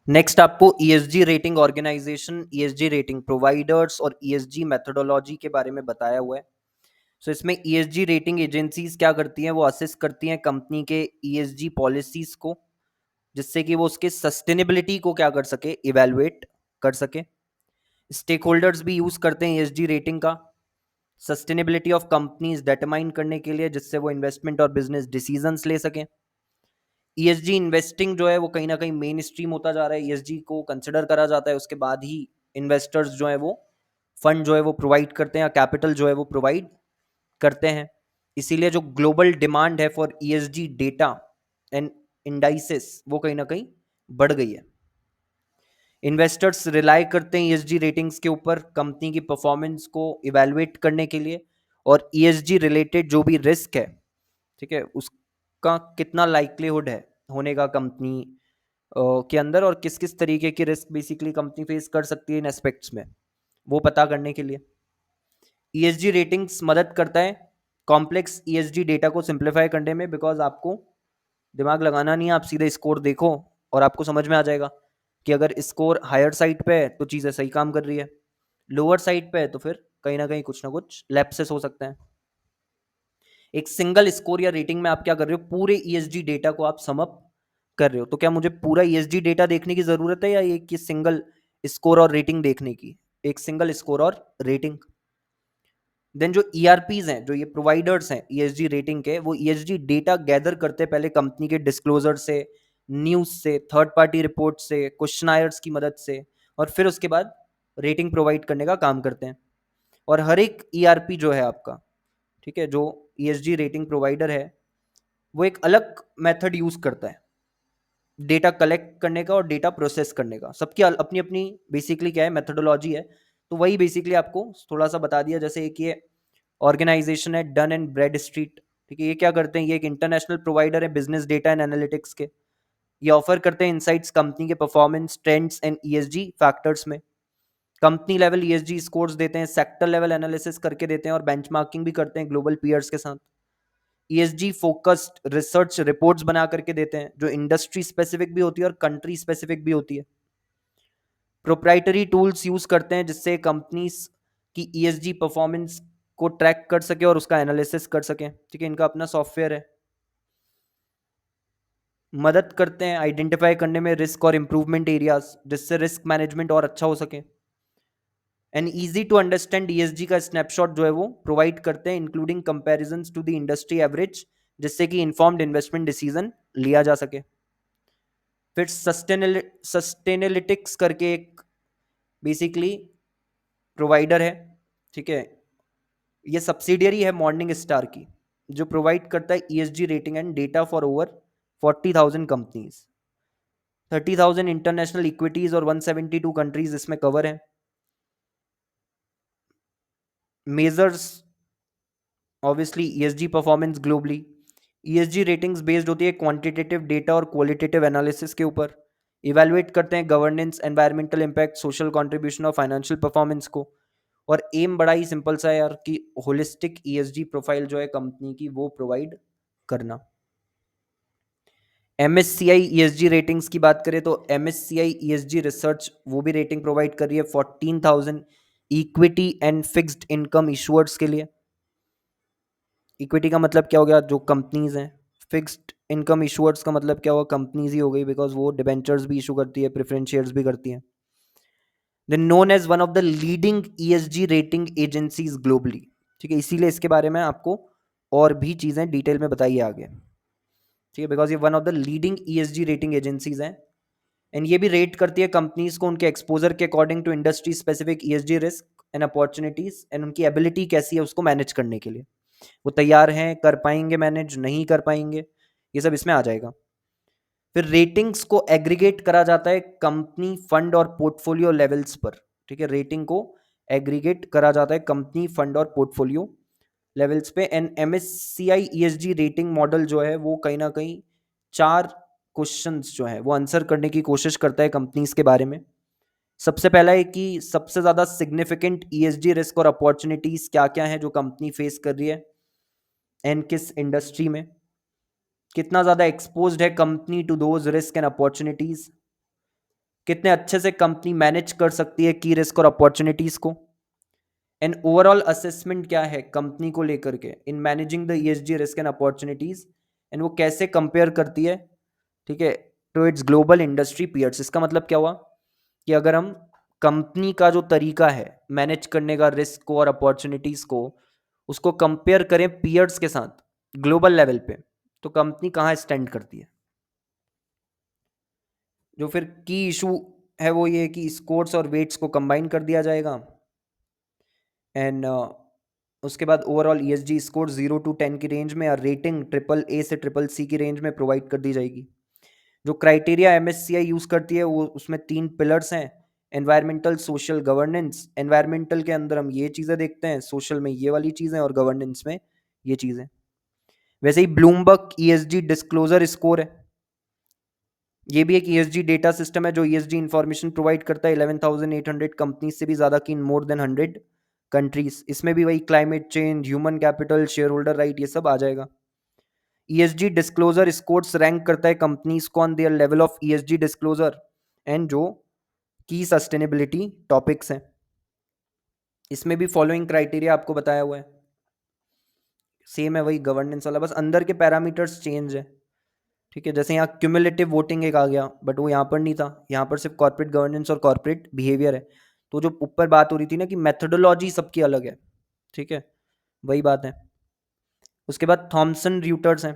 नेक्स्ट आपको ESG rating organisation, ESG rating providers और ESG मेथोडोलॉजी के बारे में बताया हुआ है। सो इसमें ESG रेटिंग एजेंसीज क्या करती हैं, वो असेस करती हैं कंपनी के ESG पॉलिसीज को, जिससे कि वो उसके सस्टेनेबिलिटी को क्या कर सके, इवेलुएट कर सके। स्टेक होल्डर्स भी यूज करते हैं ESG रेटिंग का सस्टेनेबिलिटी ऑफ कंपनीज डिटरमाइन करने के लिए, जिससे वो इन्वेस्टमेंट और बिजनेस डिसीजंस ले सकें। ESG इन्वेस्टिंग जो है वो कहीं ना कहीं मेन स्ट्रीम होता जा रहा है, ESG को कंसिडर करा जाता है, उसके बाद ही इन्वेस्टर्स जो है वो फंड जो है वो प्रोवाइड करते हैं या कैपिटल जो है वो प्रोवाइड करते हैं। इसीलिए जो ग्लोबल डिमांड है for ESG data and indices वो कहीं ना कहीं बढ़ गई है। इन्वेस्टर्स रिलाई करते हैं ESG रेटिंग्स के ऊपर कंपनी की परफॉर्मेंस को इवेलुएट करने के लिए, और ESG रिलेटेड जो भी रिस्क है, ठीक है, उसका कितना लाइक्लीहुड है होने का कंपनी के अंदर, और किस किस तरीके की रिस्क बेसिकली कंपनी फेस कर सकती है इन एस्पेक्ट्स में, वो पता करने के लिए ESG रेटिंग्स मदद करता है कॉम्प्लेक्स ESG डेटा को सिंप्लीफाई करने में, बिकॉज आपको दिमाग लगाना नहीं है, आप सीधे स्कोर देखो और आपको समझ में आ जाएगा कि अगर स्कोर हायर साइड पे है तो चीज़ें सही काम कर रही है, लोअर साइड पे है तो फिर कहीं ना कुछ लैप्सेस हो सकते हैं। एक सिंगल स्कोर या रेटिंग में आप क्या कर रहे हो, पूरे ESG डेटा को आप सम अप कर रहे हो। तो क्या मुझे पूरा ESG डेटा देखने की जरूरत है या एक सिंगल स्कोर और रेटिंग देखने की, एक सिंगल स्कोर और रेटिंग। देन जो ERPs हैं, जो ये प्रोवाइडर्स हैं ESG रेटिंग के, वो ESG डेटा गैदर करते हैं पहले कंपनी के डिस्क्लोजर से, न्यूज से, थर्ड पार्टी रिपोर्ट से, क्वेश्चनायर्स की मदद से, और फिर उसके बाद रेटिंग प्रोवाइड करने का काम करते हैं। और हर एक ERP जो है आपका, ठीक है, जो ESG रेटिंग प्रोवाइडर है, वो एक अलग मेथड यूज करता है डेटा कलेक्ट करने का और डेटा प्रोसेस करने का। सबकी अपनी अपनी बेसिकली क्या है, मेथोडोलॉजी है। तो वही बेसिकली आपको थोड़ा सा बता दिया। जैसे एक ये ऑर्गेनाइजेशन है डन एंड ब्रेड स्ट्रीट, ठीक है, ये क्या करते हैं, ये एक इंटरनेशनल प्रोवाइडर है बिजनेस डेटा एंड एनालिटिक्स के। ये ऑफर करते हैं इनसाइट्स कंपनी के performance trends and ESG factors में। कंपनी लेवल ESG स्कोर्स देते हैं, सेक्टर लेवल एनालिसिस करके देते हैं, और बेंचमार्किंग भी करते हैं ग्लोबल पीयर्स के साथ। ESG फोकस्ड रिसर्च रिपोर्ट्स बना करके देते हैं, जो इंडस्ट्री स्पेसिफिक भी होती है और कंट्री स्पेसिफिक भी होती है। प्रोप्राइटरी टूल्स यूज करते हैं जिससे कंपनीज की ESG परफॉर्मेंस को ट्रैक कर सके और उसका एनालिसिस कर सके। ठीक है, इनका अपना सॉफ्टवेयर है। मदद करते हैं आइडेंटिफाई करने में रिस्क और इम्प्रूवमेंट एरियाज, जिससे रिस्क मैनेजमेंट और अच्छा हो सके। And easy to understand ESG का स्नैपशॉट जो है वो प्रोवाइड करते हैं, including comparisons to the industry average, जिससे कि इन्फॉर्म्ड इन्वेस्टमेंट डिसीजन लिया जा सके। फिर सस्टेनेलिटिक्स करके एक बेसिकली प्रोवाइडर है, ठीक है, ये सब्सिडियरी है मॉर्निंग स्टार की, जो प्रोवाइड करता है ESG rating and data for over 40,000 companies, 30,000 international equities और 172 कंट्रीज इसमें कवर है। Measures obviously ESG performance globally. ESG ratings based होती है क्वांटिटेटिव डेटा और क्वालिटेटिव एनालिसिस के ऊपर। इवेलुएट करते हैं governance, environmental impact, social contribution और फाइनेंशियल परफॉर्मेंस को। और एम बड़ा ही सिंपल सा है यार, कि होलिस्टिक ESG प्रोफाइल जो है कंपनी की वो प्रोवाइड करना। MSCI ESG रेटिंग्स की बात करें तो MSCI ESG रिसर्च वो भी रेटिंग प्रोवाइड कर रही है 14,000 equity and fixed income issuers के लिए। इक्विटी का मतलब क्या हो गया, जो कंपनीज हैं। फिक्स्ड इनकम इशूअर्स का मतलब क्या हुआ, कंपनीज ही हो गई, बिकॉज वो डिबेंचर्स भी इशू करती है, प्रेफरेंस शेयर्स भी करती हैं। Then known as one of the leading ESG rating agencies globally. ठीक है, इसीलिए इसके बारे में आपको और भी चीज़ें डिटेल में बताइए आगे। ठीक है, बिकॉज ये one of the leading ESG rating agencies हैं, एंड ये भी रेट करती है कंपनीज को उनके एक्सपोजर के according to industry specific ESG risk and opportunities, and उनकी एबिलिटी कैसी है उसको मैनेज करने के लिए, वो तैयार हैं, कर पाएंगे मैनेज, नहीं कर पाएंगे, ये सब इसमें आ जाएगा। फिर रेटिंग्स को एग्रीगेट करा जाता है कंपनी, फंड और पोर्टफोलियो लेवल्स पर। ठीक है, रेटिंग को एग्रीगेट करा जाता है कंपनी, फंड और पोर्टफोलियो लेवल्स पे। And MSCI ESG rating model जो है वो कहीं ना कहीं 4 क्वेश्चंस जो है वो आंसर करने की कोशिश करता है कंपनीज के बारे में। सबसे पहला है कि सबसे ज्यादा सिग्निफिकेंट ESG रिस्क और अपॉर्चुनिटीज क्या क्या है जो कंपनी फेस कर रही है एंड किस इंडस्ट्री में। कितना ज्यादा एक्सपोज्ड है company to those risk and opportunities. कितने अच्छे से कंपनी मैनेज कर सकती है की रिस्क और अपॉर्चुनिटीज को। एंड ओवरऑल असेसमेंट क्या है कंपनी को लेकर के in managing the ESG risk and opportunities. And वो कैसे कंपेयर करती है, ठीक है, to its global industry peers. इसका मतलब क्या हुआ कि अगर हम कंपनी का जो तरीका है मैनेज करने का रिस्क को और अपॉर्चुनिटीज को, उसको कंपेयर करें पीयर्स के साथ ग्लोबल लेवल पे, तो कंपनी कहाँ स्टैंड करती है। जो फिर की इशू है वो ये कि स्कोर्स और वेट्स को कंबाइन कर दिया जाएगा। एंड उसके बाद ओवरऑल ESG स्कोर 0 to 10 की रेंज में, और रेटिंग AAA से CCC की रेंज में प्रोवाइड कर दी जाएगी। जो क्राइटेरिया MSCI यूज करती है वो उसमें 3 पिलर्स हैं, एनवायरमेंटल, सोशल, गवर्नेंस। एनवायरमेंटल के अंदर हम ये चीज़ें देखते हैं, सोशल में ये वाली चीज़ें, और गवर्नेंस में ये चीज़ें। वैसे ही ब्लूमबर्ग ESG डिस्क्लोजर स्कोर है, ये भी एक ESG डेटा सिस्टम है जो ESG इंफॉर्मेशन प्रोवाइड करता है 11,800 कंपनी से भी ज़्यादा की इन मोर देन 100 कंट्रीज। इसमें भी वही climate change, human capital, share holder right, ये सब आ जाएगा। ESG डिस्क्लोजर स्कोर्स रैंक करता है कंपनीज को on their level of ESG disclosure and जो की सस्टेनेबिलिटी टॉपिक्स हैं। इसमें भी फॉलोइंग क्राइटेरिया आपको बताया हुआ है, सेम है वही गवर्नेंस वाला, बस अंदर के पैरामीटर्स चेंज है। ठीक है, जैसे यहाँ क्यूमुलेटिव वोटिंग एक आ गया, बट वो यहाँ पर नहीं था, यहाँ पर सिर्फ कॉर्पोरेट गवर्नेंस और कॉर्पोरेट बिहेवियर है। तो जो ऊपर बात हो रही थी ना कि मेथोडोलॉजी सबकी अलग है, ठीक है, वही बात है। उसके बाद थॉमसन रियूटर्स हैं,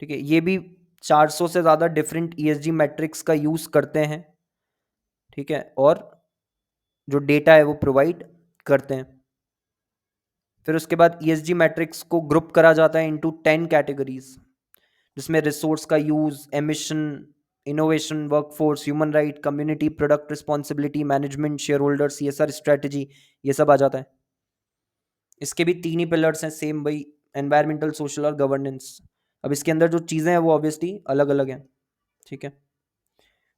ठीक है, ये भी 400 से ज़्यादा डिफरेंट ESG मैट्रिक्स का यूज़ करते हैं, ठीक है, और जो डेटा है वो प्रोवाइड करते हैं। फिर उसके बाद ESG मैट्रिक्स को ग्रुप करा जाता है इनटू 10 कैटेगरीज, जिसमें रिसोर्स का use, emission, innovation, workforce, human right, community, product responsibility, management, share holder, CSR strategy, ये सब आ जाता है। इसके भी 3 ही पिलर्स हैं, सेम वही, एनवायरमेंटल, सोशल और गवर्नेंस। अब इसके अंदर जो चीज़ें हैं वो ऑब्वियसली अलग अलग हैं, ठीक है।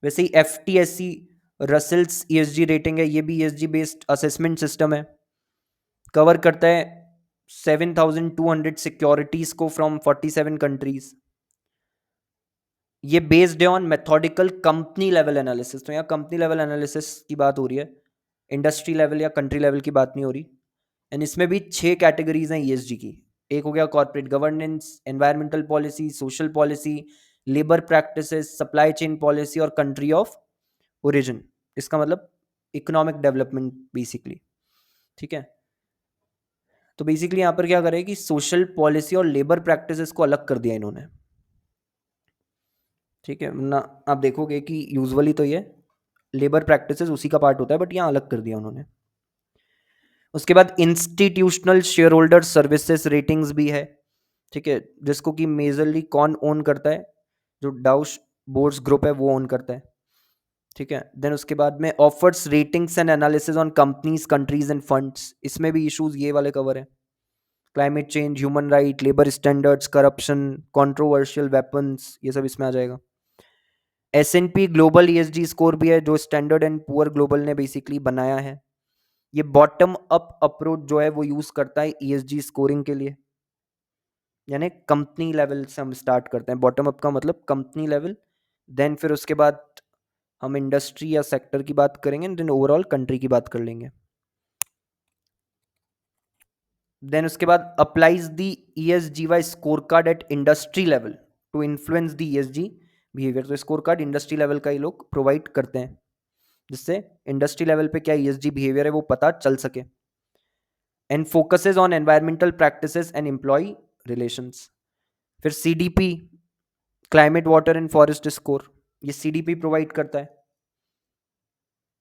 वैसे ही FTSE रसेल्स ESG रेटिंग है, ये भी ESG बेस्ड असेसमेंट सिस्टम है। कवर करता है 7,200 सिक्योरिटीज को फ्रॉम 47 कंट्रीज। ये बेस्ड है on methodical company level analysis. तो यहाँ कंपनी लेवल एनालिसिस की बात हो रही है, इंडस्ट्री लेवल या कंट्री लेवल की बात नहीं हो रही। एंड इसमें भी 6 कैटेगरीज हैं ESG की। एक हो गया corporate governance, environmental policy, social policy, labour practices, supply chain policy और कंट्री ऑफ ओरिजिन। इसका मतलब इकोनॉमिक डेवलपमेंट बेसिकली, ठीक है। तो बेसिकली यहाँ पर क्या करें कि सोशल पॉलिसी और लेबर प्रैक्टिसेस को अलग कर दिया इन्होंने, ठीक है ना। आप देखोगे कि यूजुअली तो ये लेबर प्रैक्टिसेस उसी का पार्ट होता है, बट यहाँ अलग कर दिया उन्होंने। उसके बाद institutional share holder services ratings भी है, ठीक है, जिसको कि मेजरली कौन ओन करता है, जो डाउश बोर्ड्स ग्रुप है वो ओन करता है, ठीक है। देन उसके बाद में offers ratings and analysis on companies, countries end funds. इसमें भी इश्यूज ये वाले कवर है, climate change, human right, labour standards, corruption, controversial weapons, ये सब इसमें आ जाएगा। S&P ग्लोबल ESG स्कोर भी है, जो स्टैंडर्ड एंड पुअर ग्लोबल ने बेसिकली बनाया है। ये बॉटम अप अप्रोच जो है वो यूज करता है ESG स्कोरिंग के लिए, यानी कंपनी लेवल से हम स्टार्ट करते हैं। बॉटम अप का मतलब कंपनी लेवल, देन फिर उसके बाद हम इंडस्ट्री या सेक्टर की बात करेंगे, देन ओवरऑल कंट्री की बात कर लेंगे। देन उसके बाद applies the ESGY scorecard at industry level to influence the ESG behaviour. तो स्कोर कार्ड इंडस्ट्री लेवल का ही लोग प्रोवाइड करते हैं, जिससे इंडस्ट्री लेवल पे क्या ESG बिहेवियर है वो पता चल सके। And focuses on environmental practices and employee relations. फिर CDP climate, water and forest score, ये CDP प्रोवाइड करता है,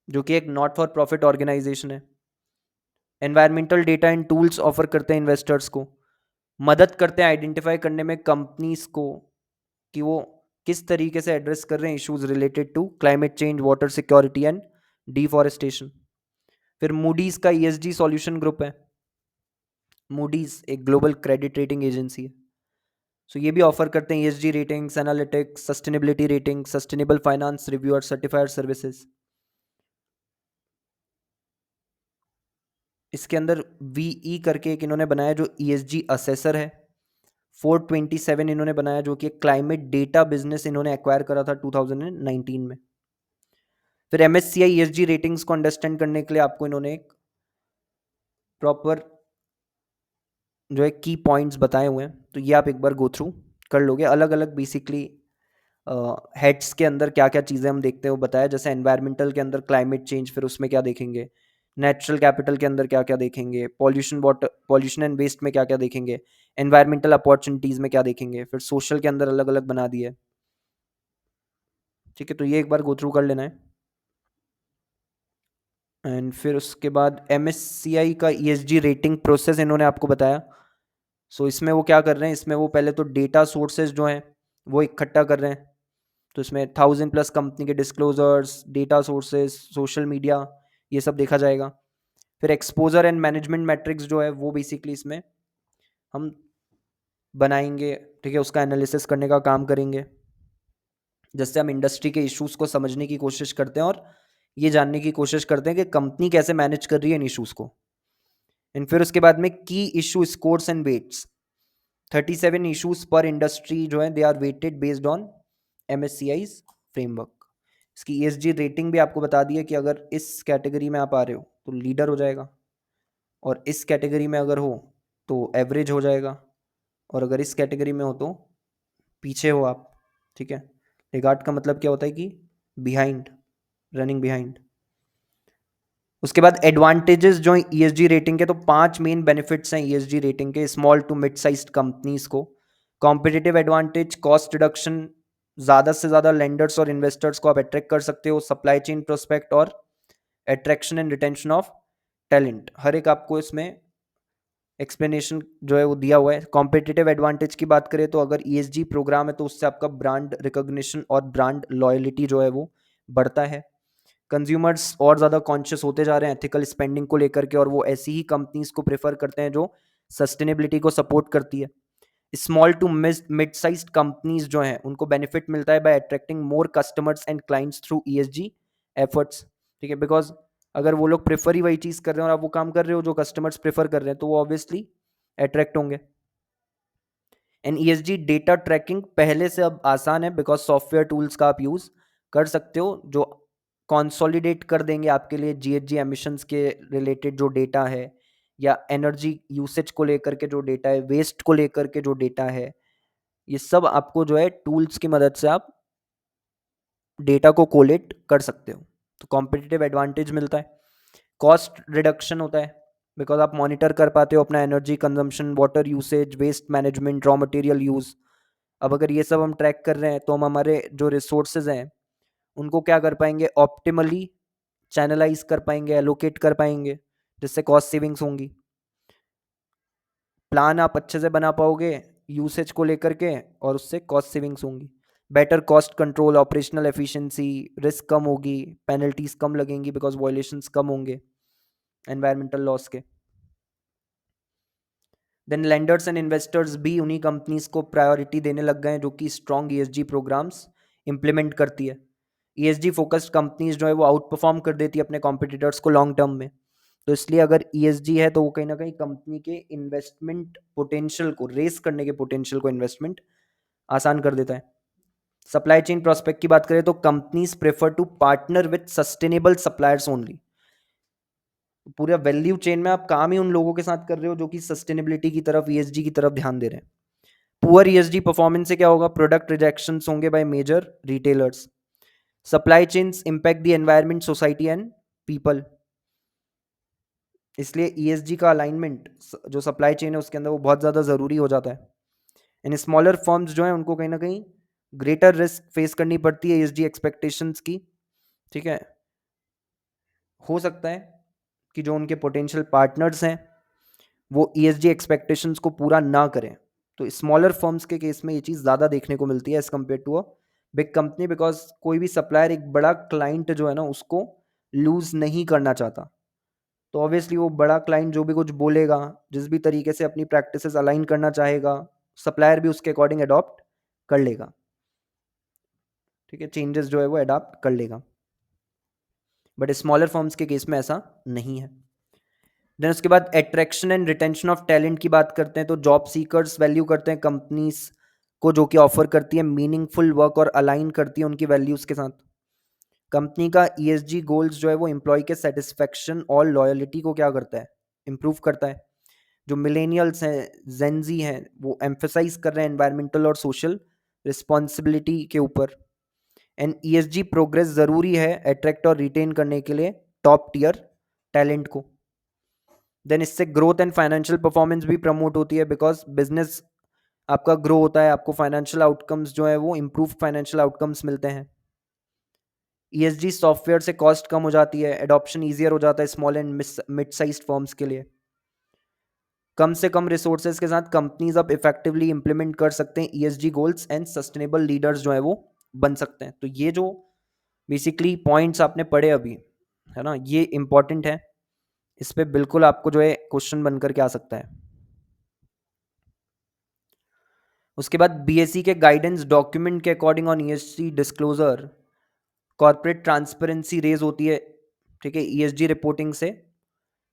जो कि एक नॉट फॉर प्रॉफिट ऑर्गेनाइजेशन है। Environmental data and tools offer करते हैं इन्वेस्टर्स को, मदद करते हैं आइडेंटिफाई करने में कंपनीज को कि वो किस तरीके से एड्रेस कर रहे हैं issues related to climate change, water security and deforestation. फिर मूडीज का ईएसजी सॉल्यूशन ग्रुप है। मूडीज एक ग्लोबल क्रेडिट रेटिंग एजेंसी है। सो ये भी ऑफर करते हैं ESG ratings, analytics, sustainability rating, sustainable finance review और सर्टिफाइड सर्विसेज। इसके अंदर वीई करके एक इन्होंने बनाया जो ईएसजी असेसर है। 427 इन्होंने बनाया जो कि क्लाइमेट डेटा बिजनेस इन्होंने एक्वायर करा था 2019 में। फिर एमएससीआई ईएसजी रेटिंग्स को अंडरस्टैंड करने के लिए आपको इन्होंने एक प्रॉपर जो है की पॉइंट्स बताए हुए हैं, तो ये आप एक बार गो थ्रू कर लोगे। अलग अलग बेसिकली हेड्स के अंदर क्या क्या चीज़ें हम देखते हैं वो बताया, जैसे एनवायरमेंटल के अंदर क्लाइमेट चेंज, फिर उसमें क्या देखेंगे, नेचुरल कैपिटल के अंदर क्या क्या देखेंगे, pollution water pollution and waste में क्या क्या देखेंगे, एनवायरमेंटल अपॉर्चुनिटीज़ में क्या देखेंगे, फिर सोशल के अंदर अलग अलग बना दिए। ठीक है, तो ये एक बार गो थ्रू कर लेना है। एंड फिर उसके बाद एमएससीआई का ईएसजी रेटिंग प्रोसेस इन्होंने आपको बताया। सो इसमें वो क्या कर रहे हैं, इसमें वो पहले तो डेटा सोर्सेज जो हैं वो इकट्ठा कर रहे हैं। तो इसमें 1000+ कंपनी के disclosures, data sources, social media, ये सब देखा जाएगा। फिर एक्सपोजर एंड मैनेजमेंट मैट्रिक्स जो है वो बेसिकली इसमें हम बनाएंगे। ठीक है, उसका एनालिसिस करने का काम करेंगे, जिससे हम इंडस्ट्री के इश्यूज को समझने की कोशिश करते हैं और ये जानने की कोशिश करते हैं कि कंपनी कैसे मैनेज कर रही है इन इश्यूज को। एंड फिर उसके बाद में की issue scores and weights, 37 issues पर इंडस्ट्री जो है they are weighted based on MSCI framework. इसकी ईएसजी रेटिंग भी आपको बता दी है कि अगर इस कैटेगरी में आप आ रहे हो तो लीडर हो जाएगा, और इस कैटेगरी में अगर हो तो एवरेज हो जाएगा, और अगर इस कैटेगरी में हो तो पीछे हो आप। ठीक है, रिगार्ड का मतलब क्या होता है कि बिहाइंड, रनिंग बिहाइंड। उसके बाद एडवांटेजेस जो ईएसजी रेटिंग के, तो 5 मेन बेनिफिट्स हैं ईएसजी रेटिंग के small to mid sized companies को। कॉम्पिटिटिव एडवांटेज, कॉस्ट रिडक्शन, ज़्यादा से ज़्यादा लेंडर्स और इन्वेस्टर्स को आप अट्रैक्ट कर सकते हो, सप्लाई चेन प्रोस्पेक्ट और attraction and retention of talent, हर एक आपको इसमें एक्सप्लेनेशन जो है वो दिया हुआ है। कॉम्पिटिटिव एडवांटेज की बात करें तो अगर ईएसजी प्रोग्राम है तो उससे आपका ब्रांड रिकॉग्निशन और ब्रांड लॉयलिटी जो है वो बढ़ता है। कंज्यूमर्स और ज़्यादा कॉन्शियस होते जा रहे हैं एथिकल स्पेंडिंग को लेकर के, और वो ऐसी ही कंपनीज को प्रेफर करते हैं जो सस्टेनेबिलिटी को सपोर्ट करती है। Small to mid sized companies जो हैं उनको बेनिफिट मिलता है by attracting more customers and clients through ESG efforts. ठीक है, बिकॉज अगर वो लोग प्रेफर ही वही चीज़ कर रहे हैं और आप वो काम कर रहे हो जो कस्टमर्स प्रेफर कर रहे हैं, तो वो ऑब्वियसली अट्रैक्ट होंगे। एंड ईएसजी डेटा ट्रैकिंग पहले से अब आसान है, बिकॉज सॉफ्टवेयर टूल्स का आप यूज़ कर सकते हो जो कंसोलिडेट कर देंगे आपके लिए जीएचजी एमिशंस के रिलेटेड जो डेटा है, या एनर्जी यूसेज को लेकर के जो डेटा है, वेस्ट को लेकर के जो डेटा है, ये सब आपको जो है टूल्स की मदद से आप डेटा को कोलेट कर सकते हो। तो कॉम्पिटिटिव एडवांटेज मिलता है। कॉस्ट रिडक्शन होता है, बिकॉज आप मॉनिटर कर पाते हो अपना energy consumption, water usage, waste management, raw material use. अब अगर ये सब हम ट्रैक कर रहे हैं तो हम हमारे जो रिसोर्सेज हैं उनको क्या कर पाएंगे, ऑप्टिमली चैनलाइज कर पाएंगे, एलोकेट कर पाएंगे, जिससे कॉस्ट सेविंग्स होंगी। प्लान आप अच्छे से बना पाओगे यूसेज को लेकर के, और उससे कॉस्ट सेविंग्स होंगी। Better cost control, operational efficiency, risk कम होगी, पेनल्टीज कम लगेंगी बिकॉज वायलेशंस कम होंगे एनवायरमेंटल लॉस के। देन लेंडर्स एंड इन्वेस्टर्स भी उन्हीं कंपनीज को प्रायोरिटी देने लग गए हैं जो कि स्ट्रॉन्ग ईएसजी प्रोग्राम्स इंप्लीमेंट करती है। ईएसजी फोकस्ड कंपनीज जो है वो आउट परफॉर्म कर देती है अपने कॉम्पिटिटर्स को लॉन्ग टर्म में। तो इसलिए अगर ईएसजी है तो वो कहीं ना कहीं कंपनी के इन्वेस्टमेंट पोटेंशियल को, रेस करने के पोटेंशियल को, इन्वेस्टमेंट आसान कर देता है। सप्लाई चेन प्रोस्पेक्ट की बात करें तो companies prefer to partner with sustainable suppliers only. पूरे वैल्यू चेन में आप काम ही उन लोगों के साथ कर रहे हो जो कि सस्टेनेबिलिटी की तरफ, ईएसजी की तरफ ध्यान दे रहे हैं। पुअर ईएसजी परफॉर्मेंस से क्या होगा, प्रोडक्ट रिजेक्शंस होंगे by major retailers. Supply chains impact the environment, society and people. इसलिए ईएसजी का अलाइनमेंट जो सप्लाई चेन है उसके अंदर वो बहुत ज़्यादा ज़रूरी हो जाता है। इन स्मॉलर फर्म्स जो है उनको कहीं ना कहीं ग्रेटर रिस्क फेस करनी पड़ती है ईएसजी एक्सपेक्टेशंस की। ठीक है, हो सकता है कि जो उनके पोटेंशियल पार्टनर्स हैं वो ईएसजी एक्सपेक्टेशंस को पूरा ना करें। तो स्मॉलर फर्म्स के केस में ये चीज़ ज़्यादा देखने को मिलती है as compare to a big company, because कोई भी सप्लायर एक बड़ा क्लाइंट जो है ना उसको लूज नहीं करना चाहता। तो ऑब्वियसली वो बड़ा क्लाइंट जो भी कुछ बोलेगा, जिस भी तरीके से अपनी प्रैक्टिसेस अलाइन करना चाहेगा, सप्लायर भी उसके अकॉर्डिंग अडॉप्ट कर लेगा। ठीक है, चेंजेस जो है वो अडॉप्ट कर लेगा, बट स्मॉलर फर्म्स के केस में ऐसा नहीं है। देन उसके बाद attraction and retention of talent की बात करते हैं, तो जॉब सीकर्स वैल्यू करते हैं कंपनीज को जो कि ऑफर करती है मीनिंगफुल वर्क और अलाइन करती है उनकी वैल्यूज के साथ। कंपनी का ईएसजी गोल्स जो है वो एम्प्लॉय के सेटिस्फेक्शन और लॉयलिटी को क्या करता है, इंप्रूव करता है। जो मिलेनियल्स हैं, जेंजी हैं, वो एम्फेसाइज कर रहे हैं एनवायरमेंटल और सोशल रिस्पॉन्सिबिलिटी के ऊपर। एंड ईएसजी प्रोग्रेस ज़रूरी है अट्रैक्ट और रिटेन करने के लिए टॉप टियर टैलेंट को। देन इससे ग्रोथ एंड फाइनेंशियल परफॉर्मेंस भी प्रमोट होती है, बिकॉज बिजनेस आपका ग्रो होता है, आपको फाइनेंशियल आउटकम्स जो है वो इम्प्रूव फाइनेंशियल आउटकम्स मिलते हैं। ईएसजी सॉफ्टवेयर से कॉस्ट कम हो जाती है, एडॉप्शन ईजियर हो जाता है small and mid sized firms के लिए। कम से कम रिसोर्सेज के साथ कंपनीज अब इफेक्टिवली इंप्लीमेंट कर सकते हैं ESG goals and sustainable leaders जो है वो बन सकते हैं। तो ये जो बेसिकली पॉइंट्स आपने पढ़े अभी, है ना, ये इंपॉर्टेंट है। इस पे बिल्कुल आपको जो है क्वेश्चन बन करके आ सकता है। उसके बाद बीएसई के गाइडेंस डॉक्यूमेंट के according on ESG disclosure corporate transparency raise होती है। ठीक है, ईएसजी रिपोर्टिंग से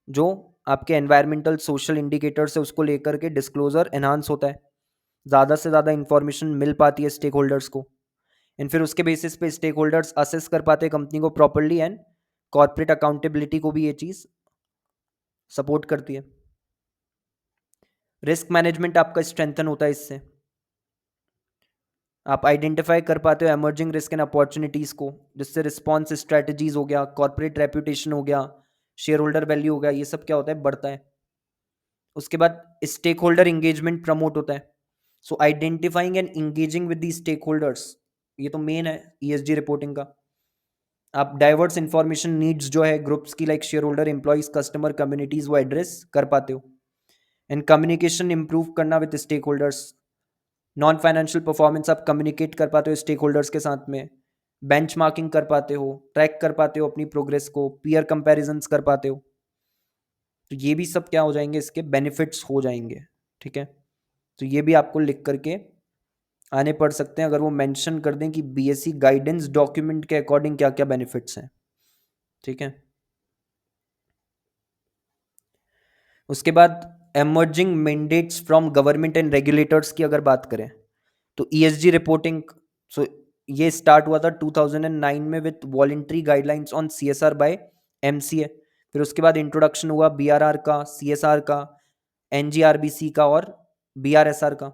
जो आपके एनवायरमेंटल सोशल इंडिकेटर्स है उसको लेकर के डिस्क्लोजर एनहांस होता है, ज़्यादा से ज़्यादा इंफॉर्मेशन मिल पाती है स्टेक होल्डर्स को। एंड फिर उसके बेसिस पे स्टेक होल्डर्स असेस कर पाते हैं कंपनी को प्रॉपरली, एंड कॉर्पोरेट अकाउंटेबिलिटी को भी ये चीज़ सपोर्ट करती है। रिस्क मैनेजमेंट आपका स्ट्रेंथन होता है इससे, आप आइडेंटिफाई कर पाते हो एमर्जिंग रिस्क एंड अपॉर्चुनिटीज़ को, जिससे रिस्पॉन्स स्ट्रेटजीज हो गया, कॉर्पोरेट रेपुटेशन हो गया, शेयर होल्डर वैल्यू हो गया, ये सब क्या होता है, बढ़ता है। उसके बाद स्टेक होल्डर इंगेजमेंट प्रमोट होता है। So identifying and engaging with the stakeholders, ये तो मेन है ईएसजी रिपोर्टिंग का। आप डाइवर्स इंफॉर्मेशन नीड्स जो है ग्रुप्स की, like shareholder, employees, customer, communities, वो एड्रेस कर पाते हो। एंड कम्युनिकेशन इंप्रूव करना with stakeholders, non financial performance आप कम्युनिकेट कर पाते हो स्टेक होल्डर्स के साथ में, बेंचमार्किंग कर पाते हो, ट्रैक कर पाते हो अपनी प्रोग्रेस को, पीयर कंपैरिजंस कर पाते हो। तो ये भी सब क्या हो जाएंगे, इसके बेनिफिट्स हो जाएंगे। ठीक है, तो ये भी आपको लिख करके आने पड़ सकते हैं, अगर वो मेंशन कर दें कि बीएसई गाइडेंस डॉक्यूमेंट के अकॉर्डिंग क्या क्या बेनिफिट्स हैं। ठीक है, उसके बाद emerging mandates from government and regulators की अगर बात करें, तो ईएसजी रिपोर्टिंग, सो ये स्टार्ट हुआ था 2009 में with voluntary guidelines on CSR by MCA. फिर उसके बाद इंट्रोडक्शन हुआ बीआरआर का, सीएसआर का, एनजीआरबीसी का और बीआरएसआर का।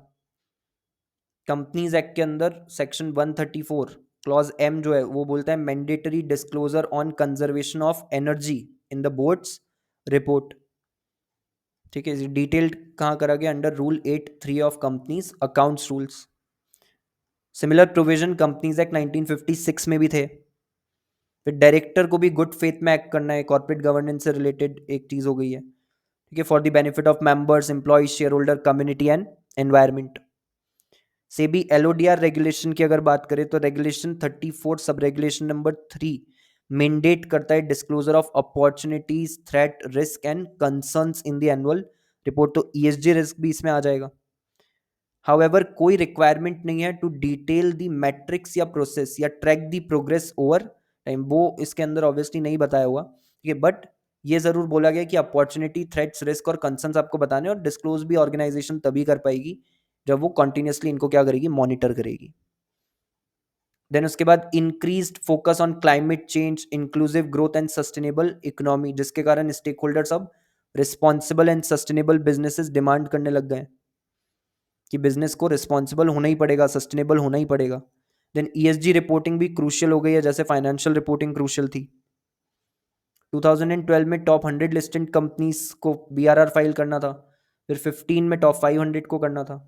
कंपनीज एक्ट के अंदर सेक्शन 134 क्लॉज एम जो है वो बोलता है mandatory disclosure on conservation of energy in the boards report. ठीक है, डिटेल्ड कहाँ करा गया, under rule 8(3) of companies accounts rules. Similar provision companies act 1956 में भी थे। फिर डायरेक्टर को भी गुड फेथ में एक्ट करना है, कॉर्पोरेट गवर्नेंस से रिलेटेड एक चीज हो गई है। ठीक है, for the benefit of members, employees, share holder, community and environment. SEBI LODR regulation की अगर बात करें, तो regulation 34 sub regulation number 3 mandate करता है disclosure of opportunities, threat, risk and concerns in the annual report. तो ईएसजी रिस्क भी इसमें आ जाएगा। हाउएवर कोई रिक्वायरमेंट नहीं है टू डिटेल दी मैट्रिक्स या प्रोसेस या ट्रैक दी प्रोग्रेस ओवर टाइम, वो इसके अंदर ऑब्वियसली नहीं बताया हुआ। ठीक है, बट ये जरूर बोला गया कि अपॉर्चुनिटी, थ्रेट्स, रिस्क और कंसर्न्स आपको बताने, और डिस्क्लोज भी ऑर्गेनाइजेशन तभी कर पाएगी जब वो कंटिन्यूसली इनको क्या करेगी, मॉनिटर करेगी। देन उसके बाद increased focus on climate change, inclusive growth and sustainable economy, जिसके कारण स्टेक होल्डर्स अब responsible and sustainable businesses demand करने लग गए कि बिजनेस को रिस्पॉन्सिबल होना ही पड़ेगा, सस्टेनेबल होना ही पड़ेगा। देन ईएसजी रिपोर्टिंग भी क्रूशियल हो गई है, जैसे फाइनेंशियल रिपोर्टिंग क्रूशियल थी। 2012 में टॉप 100 लिस्टेड कंपनीज को बीआरआर फाइल करना था, फिर 15 में टॉप 500 को करना था।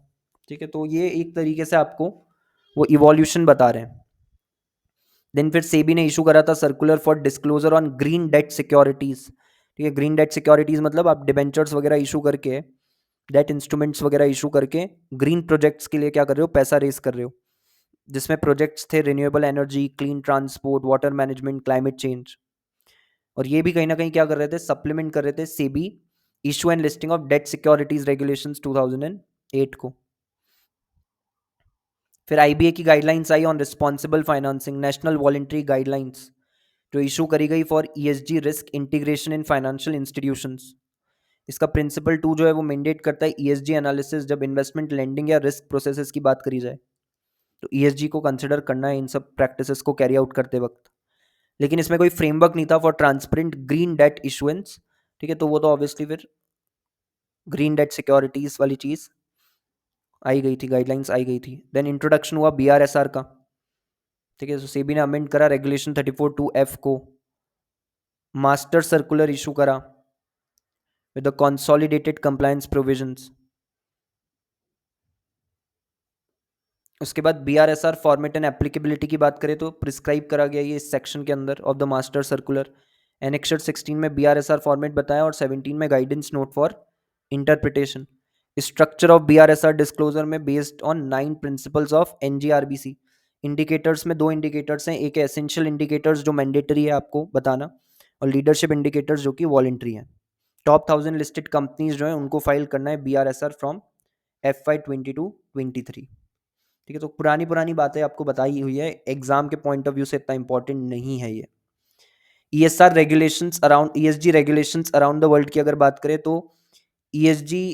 ठीक है, तो ये एक तरीके से आपको वो इवोल्यूशन बता रहे हैं। देन फिर सेबी ने इशू करा था circular for disclosure on green debt securities. ठीक है, ग्रीन डेट सिक्योरिटीज मतलब आप डिबेंचर्स वगैरह इशू करके, डेट इंस्ट्रूमेंट्स वगैरह इशू करके ग्रीन प्रोजेक्ट्स के लिए क्या कर रहे हो, पैसा रेस कर रहे हो, जिसमें प्रोजेक्ट्स थे renewable energy, clean transport, water management, climate change. और ये भी कहीं ना कहीं क्या कर रहे थे, सप्लीमेंट कर रहे थे SEBI issue and listing of debt securities regulations 2008 को। फिर आईबीए की guidelines I on responsible financing, national voluntary guidelines जो इशू करी गई for ESG risk integration in financial institutions. इसका प्रिंसिपल 2 जो है वो मैंडेट करता है ईएसजी एनालिसिस जब इन्वेस्टमेंट लेंडिंग या रिस्क प्रोसेसेस की बात करी जाए, तो ईएसजी को कंसिडर करना है इन सब प्रैक्टिसेस को कैरी आउट करते वक्त। लेकिन इसमें कोई फ्रेमवर्क नहीं था for transparent green debt issuance, ठीक है, तो वो तो ऑब्वियसली फिर ग्रीन डेट सिक्योरिटीज वाली चीज आई गई थी, गाइडलाइंस आई गई थी। देन इंट्रोडक्शन हुआ बीआरएसआर का, ठीक है, तो सेबी ने अमेंड करा रेगुलेशन 34(2)(f) को, मास्टर सर्कुलर इशू करा with the consolidated compliance provisions. उसके बाद बीआरएसआर फॉर्मेट एंड एप्लीकेबिलिटी की बात करें तो प्रिस्क्राइब करा गया ये इस सेक्शन के अंदर of the master circular. Annexure 16 में बीआरएसआर फॉर्मेट बताया और 17 में guidance note for interpretation. Structure of BRSR disclosure में based on 9 principles of NGRBC. Indicators में 2 इंडिकेटर्स हैं, एक एसेंशियल इंडिकेटर्स जो मैंडेटरी है आपको बताना, और लीडरशिप इंडिकेटर्स जो कि वॉलंटरी है। टॉप 1000 लिस्टेड कंपनीज जो है उनको फाइल करना है बीआरएसआर फ्रॉम FY 22-23। ठीक है, तो पुरानी पुरानी बातें आपको बताई हुई है, एग्जाम के पॉइंट ऑफ व्यू से इतना इंपॉर्टेंट नहीं है ये। ESR regulations around, ESG regulations around the world की अगर बात करें तो ESG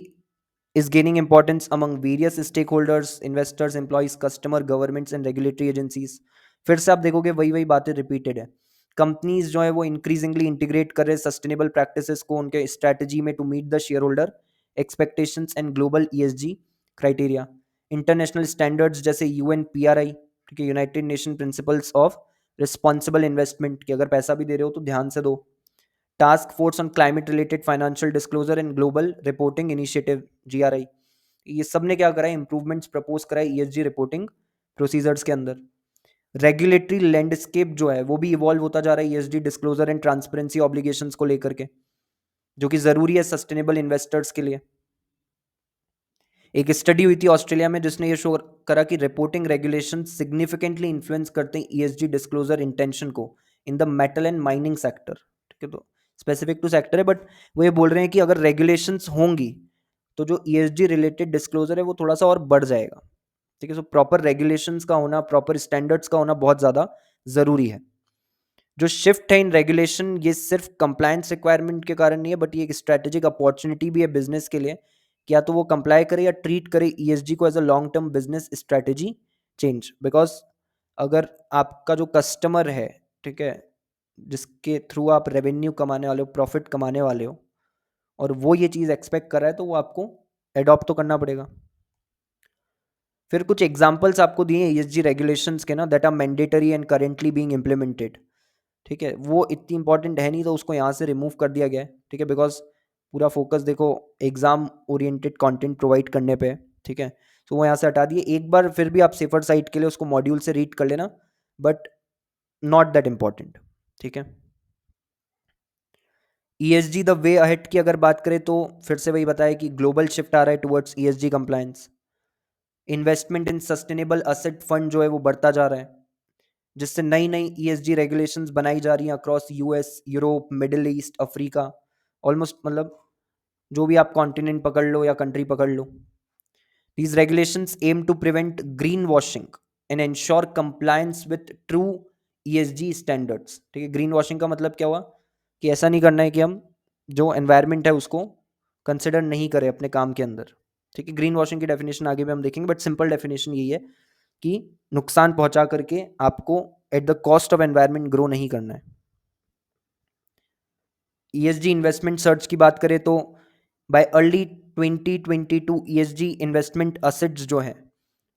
is gaining importance among various stakeholders, investors, employees, customer, governments and regulatory agencies। फिर से आप देखोगे वही वही बातें रिपीटेड है। कंपनीज जो है वो इंक्रीजिंगली इंटीग्रेट कर रहे हैं सस्टेनेबल प्रैक्टिसेस को उनके स्ट्रेटजी में to meet the shareholder expectations and global ESG criteria. International standards जैसे यूएनपीआरआई, ठीक है, United Nation principles of responsible investment, कि अगर पैसा भी दे रहे हो तो ध्यान से दो। Task force on climate related financial disclosure and Global Reporting initiative GRI, ये सब ने क्या करा है, इंप्रूवमेंट्स प्रपोज करा है ESG रिपोर्टिंग प्रोसीजर्स के अंदर। रेगुलेटरी लैंडस्केप जो है वो भी इवॉल्व होता जा रहा है ESG disclosure and transparency obligations को लेकर के, जो कि जरूरी है सस्टेनेबल इन्वेस्टर्स के लिए। एक स्टडी हुई थी ऑस्ट्रेलिया में जिसने ये शो करा कि रिपोर्टिंग रेगुलेशन सिग्निफिकेंटली इन्फ्लुएंस करते हैं ESG डिस्क्लोजर इंटेंशन को in the metal and mining sector. ठीक है, तो स्पेसिफिक टू सेक्टर है, बट वो ये बोल रहे हैं कि अगर रेगुलेशंस होंगी तो जो ESG रिलेटेड डिस्क्लोजर है वो थोड़ा सा और बढ़ जाएगा। ठीक है, सो प्रॉपर रेगुलेशंस का होना, प्रॉपर स्टैंडर्ड्स का होना बहुत ज़्यादा ज़रूरी है। जो शिफ्ट है इन रेगुलेशन ये सिर्फ कंप्लायंस रिक्वायरमेंट के कारण नहीं है, बट ये एक स्ट्रेटेजिक अपॉर्चुनिटी भी है बिजनेस के लिए, कि या तो वो कंप्लाई करे या ट्रीट करे ESG को as a long term business strategy change. Because अगर आपका जो कस्टमर है, ठीक है, जिसके थ्रू आप रेवेन्यू कमाने वाले हो, प्रॉफिट कमाने वाले हो, और वो ये चीज़ एक्सपेक्ट कर रहा है तो वो आपको एडॉप्ट तो करना पड़ेगा। फिर कुछ एग्जांपल्स आपको दिए ESG रेगुलेशंस के ना, that are mandatory and currently being implemented. ठीक है, वो इतनी इंपॉर्टेंट है नहीं तो उसको यहाँ से रिमूव कर दिया गया है। ठीक है, बिकॉज पूरा फोकस देखो एग्जाम ओरिएंटेड कंटेंट प्रोवाइड करने पे है। ठीक है, तो वो यहाँ से हटा दिए। एक बार फिर भी आप सेफर साइड के लिए उसको मॉड्यूल से रीड कर लेना, बट नॉट दैट इम्पॉर्टेंट। ठीक है, ESG द वे अहेड की अगर बात करें तो फिर से वही बताया कि ग्लोबल शिफ्ट आ रहा है टुवर्ड्स ESG कंप्लायंस। इन्वेस्टमेंट इन सस्टेनेबल असेट फंड जो है वो बढ़ता जा रहा है, जिससे नई नई ESG रेगुलेशंस बनाई जा रही हैं across US, Europe, middle east, Africa, almost मतलब जो भी आप कॉन्टिनेंट पकड़ लो या कंट्री पकड़ लो। These regulations aim to prevent greenwashing and ensure compliance with true ESG standards। ठीक है, ग्रीन वॉशिंग का मतलब क्या हुआ कि ऐसा नहीं करना है कि हम जो एनवायरनमेंट है उसको कंसिडर नहीं करें अपने काम के अंदर। ठीक है, ग्रीन वॉशिंग की डेफिनेशन आगे भी हम देखेंगे, बट सिंपल डेफिनेशन यही है कि नुकसान पहुंचा करके आपको at the cost of environment grow नहीं करना है। ESG इन्वेस्टमेंट सर्च की बात करें तो bye early 2022 ESG investment assets जो है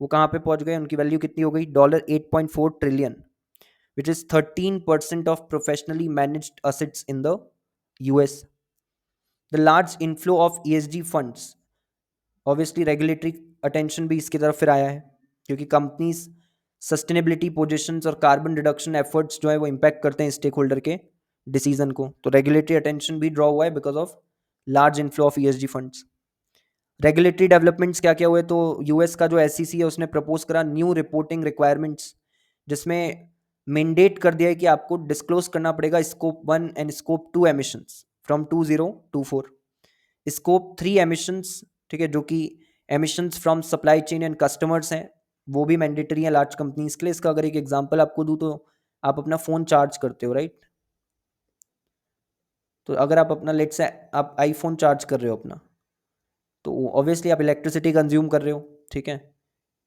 वो कहाँ पे पहुंच गए, उनकी वैल्यू कितनी हो गई, $8.4 trillion, which is 13% of professionally managed assets in the US। The large inflow of ESG funds, obviously regulatory attention भी इसकी तरफ फिर आया है, क्योंकि कंपनीज सस्टेनेबिलिटी पोजीशंस और कार्बन रिडक्शन एफर्ट्स जो है वो इम्पैक्ट करते हैं स्टेक होल्डर के डिसीजन को, तो रेगुलेटरी अटेंशन भी ड्रॉ हुआ है because of large inflow of ESG funds. Regulatory developments क्या क्या हुए, तो US का जो SEC है उसने प्रपोज करा न्यू रिपोर्टिंग रिक्वायरमेंट्स, जिसमें मैंडेट कर दिया है कि आपको डिस्क्लोज करना पड़ेगा scope 1 and scope 2 emissions from 2024, scope 3 emissions, ठीक है, जो कि emissions from supply chain and customers हैं, वो भी मैंडेटरी है लार्ज कंपनीज के लिए। इसका अगर एक एग्जांपल आपको दूं, तो आप अपना फ़ोन चार्ज करते हो, राइट? तो अगर आप अपना, लेट से आप आईफोन चार्ज कर रहे हो अपना, तो ऑब्वियसली आप इलेक्ट्रिसिटी कंज्यूम कर रहे हो, ठीक है।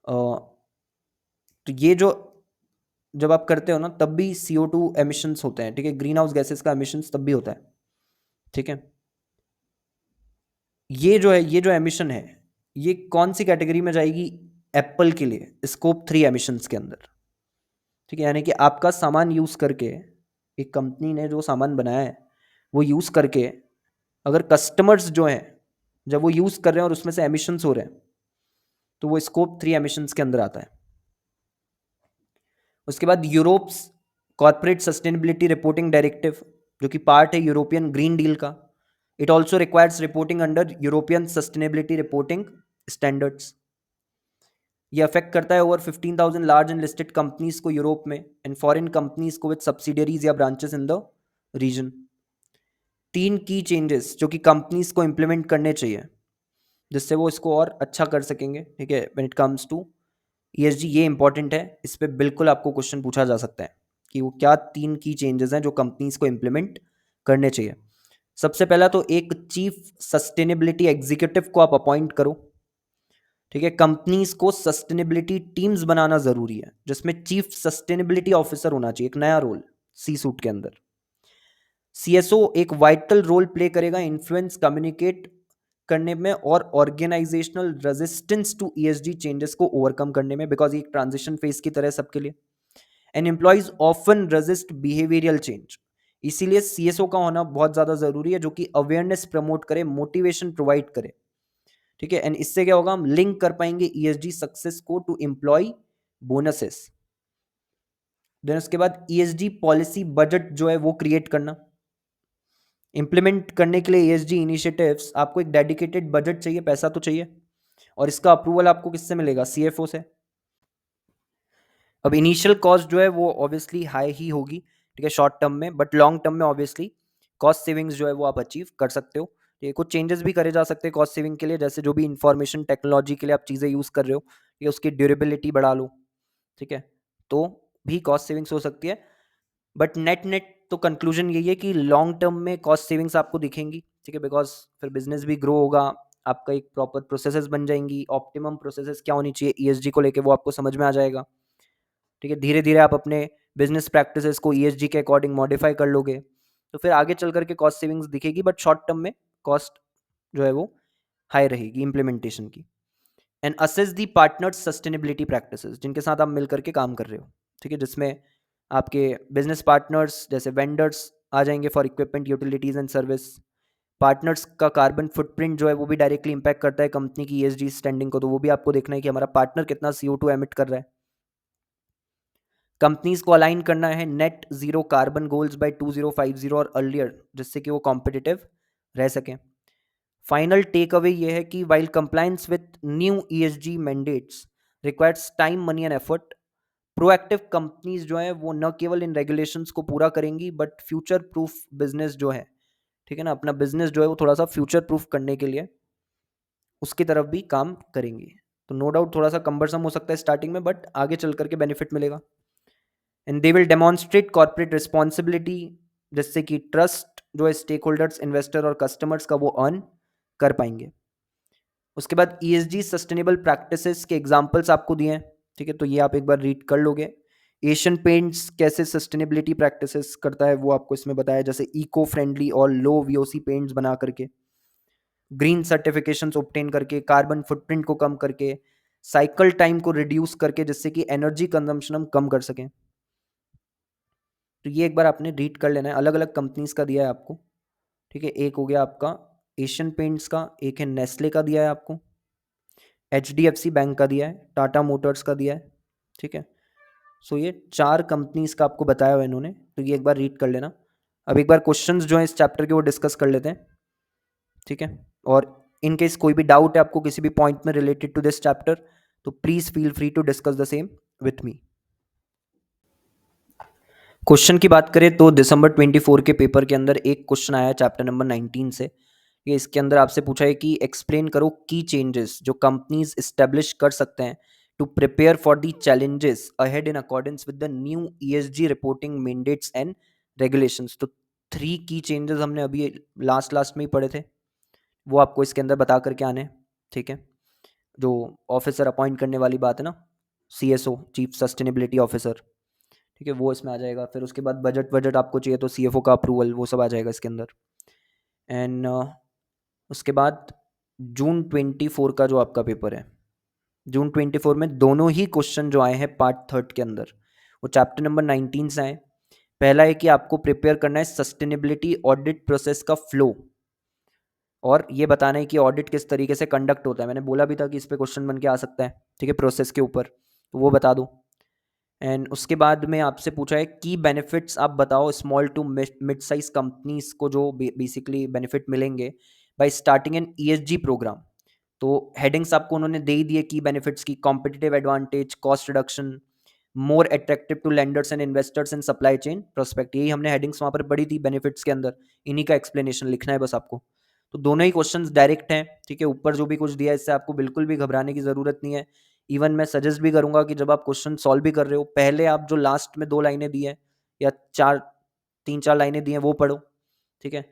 तो ये जो जब आप करते हो ना, तब भी CO2 एमिशंस होते हैं, ठीक है, ग्रीन हाउस गैसेस का एमिशंस तब भी होता है, ठीक है। ये जो एमिशन है, ये कौन सी कैटेगरी में जाएगी? एप्पल के लिए स्कोप 3 एमिशंस के अंदर, ठीक है। यानी कि आपका सामान यूज़ करके, एक कंपनी ने जो सामान बनाया है वो यूज़ करके, अगर कस्टमर्स जो हैं जब वो यूज़ कर रहे हैं और उसमें से एमिशंस हो रहे हैं, तो वो स्कोप 3 एमिशंस के अंदर आता है। उसके बाद Europe's corporate sustainability reporting directive, जो कि पार्ट है यूरोपियन ग्रीन डील का, it also requires reporting under European sustainability reporting standards. ये अफेक्ट करता है over 15,000 large and listed companies को यूरोप में, एंड फॉरेन कंपनीज को विद सब्सिडियरीज या ब्रांचेस इन द रीजन। 3 की चेंजेस जो कि कंपनीज को इंप्लीमेंट करने चाहिए, जिससे वो इसको और अच्छा कर सकेंगे, ठीक है, when it comes to ESG। ये इंपॉर्टेंट है, इस पे बिल्कुल आपको क्वेश्चन पूछा जा सकता है कि वो क्या 3 की चेंजेस हैं जो कंपनीज को इंप्लीमेंट करने चाहिए। सबसे पहला तो एक चीफ सस्टेनेबिलिटी एग्जीक्यूटिव को आप अपॉइंट करो, ठीक है। कंपनीज को सस्टेनेबिलिटी टीम्स बनाना जरूरी है, जिसमें चीफ सस्टेनेबिलिटी ऑफिसर होना चाहिए, एक नया रोल सी सूट के अंदर। CSO एक वाइटल रोल प्ले करेगा इन्फ्लुएंस कम्युनिकेट करने में और organisational resistance to ESG changes को ओवरकम करने में, बिकॉज ये एक ट्रांजिशन फेज की तरह है सबके लिए। And employees often resist behavioural change, इसीलिए CSO का होना बहुत ज्यादा जरूरी है, जो कि अवेयरनेस प्रमोट करे, मोटिवेशन प्रोवाइड करे, ठीक है। एंड इससे क्या होगा, हम लिंक कर पाएंगे ESG सक्सेस को टू एम्प्लॉय बोनसेस। देन उसके बाद ESG पॉलिसी बजट जो है वो क्रिएट करना। इंप्लीमेंट करने के लिए ESG इनिशिएटिव्स आपको एक डेडिकेटेड बजट चाहिए, पैसा तो चाहिए, और इसका अप्रूवल आपको किससे मिलेगा? CFO से। अब इनिशियल कॉस्ट जो है वो ऑब्वियसली हाई ही होगी, ठीक है, शॉर्ट टर्म में, बट लॉन्ग टर्म में ऑब्वियसली कॉस्ट सेविंग्स जो है वो आप अचीव कर सकते हो। ये कुछ चेंजेस भी करे जा सकते हैं कॉस्ट सेविंग के लिए, जैसे जो भी इंफॉर्मेशन टेक्नोलॉजी के लिए आप चीज़ें यूज़ कर रहे हो, ये उसकी ड्यूरेबिलिटी बढ़ा लो, ठीक है, तो भी कॉस्ट सेविंग्स हो सकती है। बट नेट नेट तो कंक्लूजन यही है कि लॉन्ग टर्म में कॉस्ट सेविंग्स आपको दिखेंगी, ठीक है, बिकॉज फिर बिजनेस भी ग्रो होगा, आपका एक प्रॉपर प्रोसेसेस बन जाएंगी, ऑप्टिमम प्रोसेसेस क्या होनी चाहिए ESG को लेके वो आपको समझ में आ जाएगा, ठीक है। धीरे धीरे आप अपने बिजनेस प्रैक्टिसेस को ESG के अकॉर्डिंग मॉडिफाई कर लोगे, तो फिर आगे चल करके कॉस्ट सेविंग्स दिखेगी, बट शॉर्ट टर्म में कॉस्ट जो है वो हाई रहेगी इम्प्लीमेंटेशन की। And assess the partners sustainability practices, जिनके साथ आप मिल करके काम कर रहे हो, ठीक है, जिसमें आपके बिजनेस पार्टनर्स जैसे वेंडर्स आ जाएंगे for equipment utilities and service. Partners का कार्बन फुटप्रिंट जो है वो भी डायरेक्टली इंपैक्ट करता है कंपनी की ESG स्टैंडिंग को, तो वो भी आपको देखना है कि हमारा पार्टनर कितना CO2 एमिट कर रहा है। कंपनीज को अलाइन करना है net zero carbon goals by 2050 और अर्लियर, जिससे कि वो कॉम्पिटिटिव रह सकें। फाइनल टेक अवे ये है कि while compliance with new ESG mandates requires time, money and effort, proactive companies जो है वो न केवल इन रेगुलेशंस को पूरा करेंगी, बट फ्यूचर प्रूफ बिजनेस जो है, ठीक है ना, अपना बिजनेस जो है वो थोड़ा सा फ्यूचर प्रूफ करने के लिए उसकी तरफ भी काम करेंगी। तो नो डाउट थोड़ा सा कंबरसम हो सकता है स्टार्टिंग में, बट आगे चल करके बेनिफिट मिलेगा। And they will demonstrate corporate responsibility, जिससे कि ट्रस्ट जो है स्टेक होल्डर्स, इन्वेस्टर और कस्टमर्स का वो अर्न कर पाएंगे। उसके बाद ESG सस्टेनेबल प्रैक्टिसेस के एग्जांपल्स आपको दिए हैं, ठीक है, तो ये आप एक बार रीड कर लोगे। एशियन पेंट्स कैसे सस्टेनेबिलिटी प्रैक्टिसेस करता है वो आपको इसमें बताया, जैसे इको फ्रेंडली और लो VOC पेंट्स बना करके, ग्रीन सर्टिफिकेशंस ऑब्टेन करके, कार्बन फुटप्रिंट को कम करके, साइकिल टाइम को रिड्यूस करके, जिससे कि एनर्जी कंजम्पशन हम कम कर सकें। तो ये एक बार आपने रीड कर लेना है, अलग अलग कंपनीज का दिया है आपको, ठीक है। एक हो गया आपका एशियन पेंट्स का, एक है नेस्ले का दिया है आपको, HDFC बैंक का दिया है, टाटा मोटर्स का दिया है, ठीक है। सो ये 4 कंपनीज का आपको बताया हुआ इन्होंने, तो ये एक बार रीड कर लेना। अब एक बार क्वेश्चंस जो है इस चैप्टर के वो डिस्कस कर लेते हैं, ठीक है। और इन केस कोई भी डाउट है आपको किसी भी पॉइंट में रिलेटेड टू दिस चैप्टर, तो please feel free to discuss the same with me. Question की बात करें तो दिसंबर 24 के पेपर के अंदर एक क्वेश्चन आया चैप्टर नंबर 19 से। ये इसके अंदर आपसे पूछा है कि एक्सप्लेन करो की चेंजेस जो कंपनीज इस्टेब्लिश कर सकते हैं to prepare for the challenges ahead in accordance with the new ESG reporting mandates and regulations. तो 3 की चेंजेस हमने अभी लास्ट लास्ट में ही पढ़े थे, वो आपको इसके अंदर बता करके आने हैं, ठीक है। जो ऑफिसर अपॉइंट करने वाली बात है ना, सीएसओ चीफ सस्टेनेबिलिटी ऑफिसर, ठीक है, वो इसमें आ जाएगा। फिर उसके बाद बजट बजट आपको चाहिए तो सीएफओ का अप्रूवल, वो सब आ जाएगा इसके अंदर। एंड उसके बाद जून 24 का जो आपका पेपर है, जून 24 में दोनों ही क्वेश्चन जो आए हैं पार्ट थर्ड के अंदर, वो चैप्टर नंबर 19 से आए। पहला है कि आपको प्रिपेयर करना है सस्टेनेबिलिटी ऑडिट प्रोसेस का फ्लो, और ये बताना है कि ऑडिट किस तरीके से कंडक्ट होता है। मैंने बोला भी था कि इस पे क्वेश्चन बन के आ सकता है, ठीक है, प्रोसेस के ऊपर, तो वो बता दो। एंड उसके बाद में आपसे पूछा है की बेनिफिट्स आप बताओ small to mid size companies को जो बेसिकली बेनिफिट मिलेंगे by starting an ESG programme. तो हेडिंग्स आपको उन्होंने दे ही दिए की बेनिफिट्स की, competitive advantage, cost reduction, more attractive to lenders and investors and supply chain prospect, यही हमने हेडिंग्स वहाँ पर पढ़ी थी बेनिफिट्स के अंदर। इन्हीं का एक्सप्लेनेशन लिखना है बस आपको। तो दोनों ही क्वेश्चंस डायरेक्ट हैं, ठीक है, ऊपर जो भी कुछ दिया है इससे आपको बिल्कुल भी घबराने की ज़रूरत नहीं है। इवन मैं सजेस्ट भी करूंगा कि जब आप क्वेश्चन सॉल्व भी कर रहे हो, पहले आप जो लास्ट में 2 लाइनें दी हैं या 3-4 लाइनें दी हैं वो पढ़ो, ठीक है।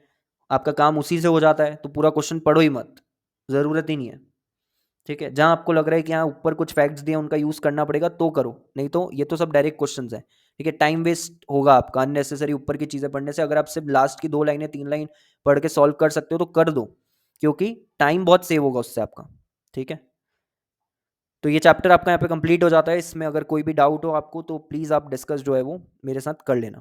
आपका काम उसी से हो जाता है, तो पूरा क्वेश्चन पढ़ो ही मत, ज़रूरत ही नहीं है, ठीक है। जहाँ आपको लग रहा है कि हाँ ऊपर कुछ फैक्ट्स दिए उनका यूज़ करना पड़ेगा तो करो, नहीं तो ये तो सब डायरेक्ट क्वेश्चंस हैं, ठीक है। टाइम वेस्ट होगा आपका अननेसेसरी ऊपर की चीज़ें पढ़ने से। अगर आप सिर्फ लास्ट की 2 लाइनें 3 लाइन पढ़ के सॉल्व कर सकते हो तो कर दो, क्योंकि टाइम बहुत सेव होगा उससे आपका, ठीक है। तो ये चैप्टर आपका यहाँ पे कंप्लीट हो जाता है। इसमें अगर कोई भी डाउट हो आपको तो प्लीज़ आप डिस्कस जो है वो मेरे साथ कर लेना।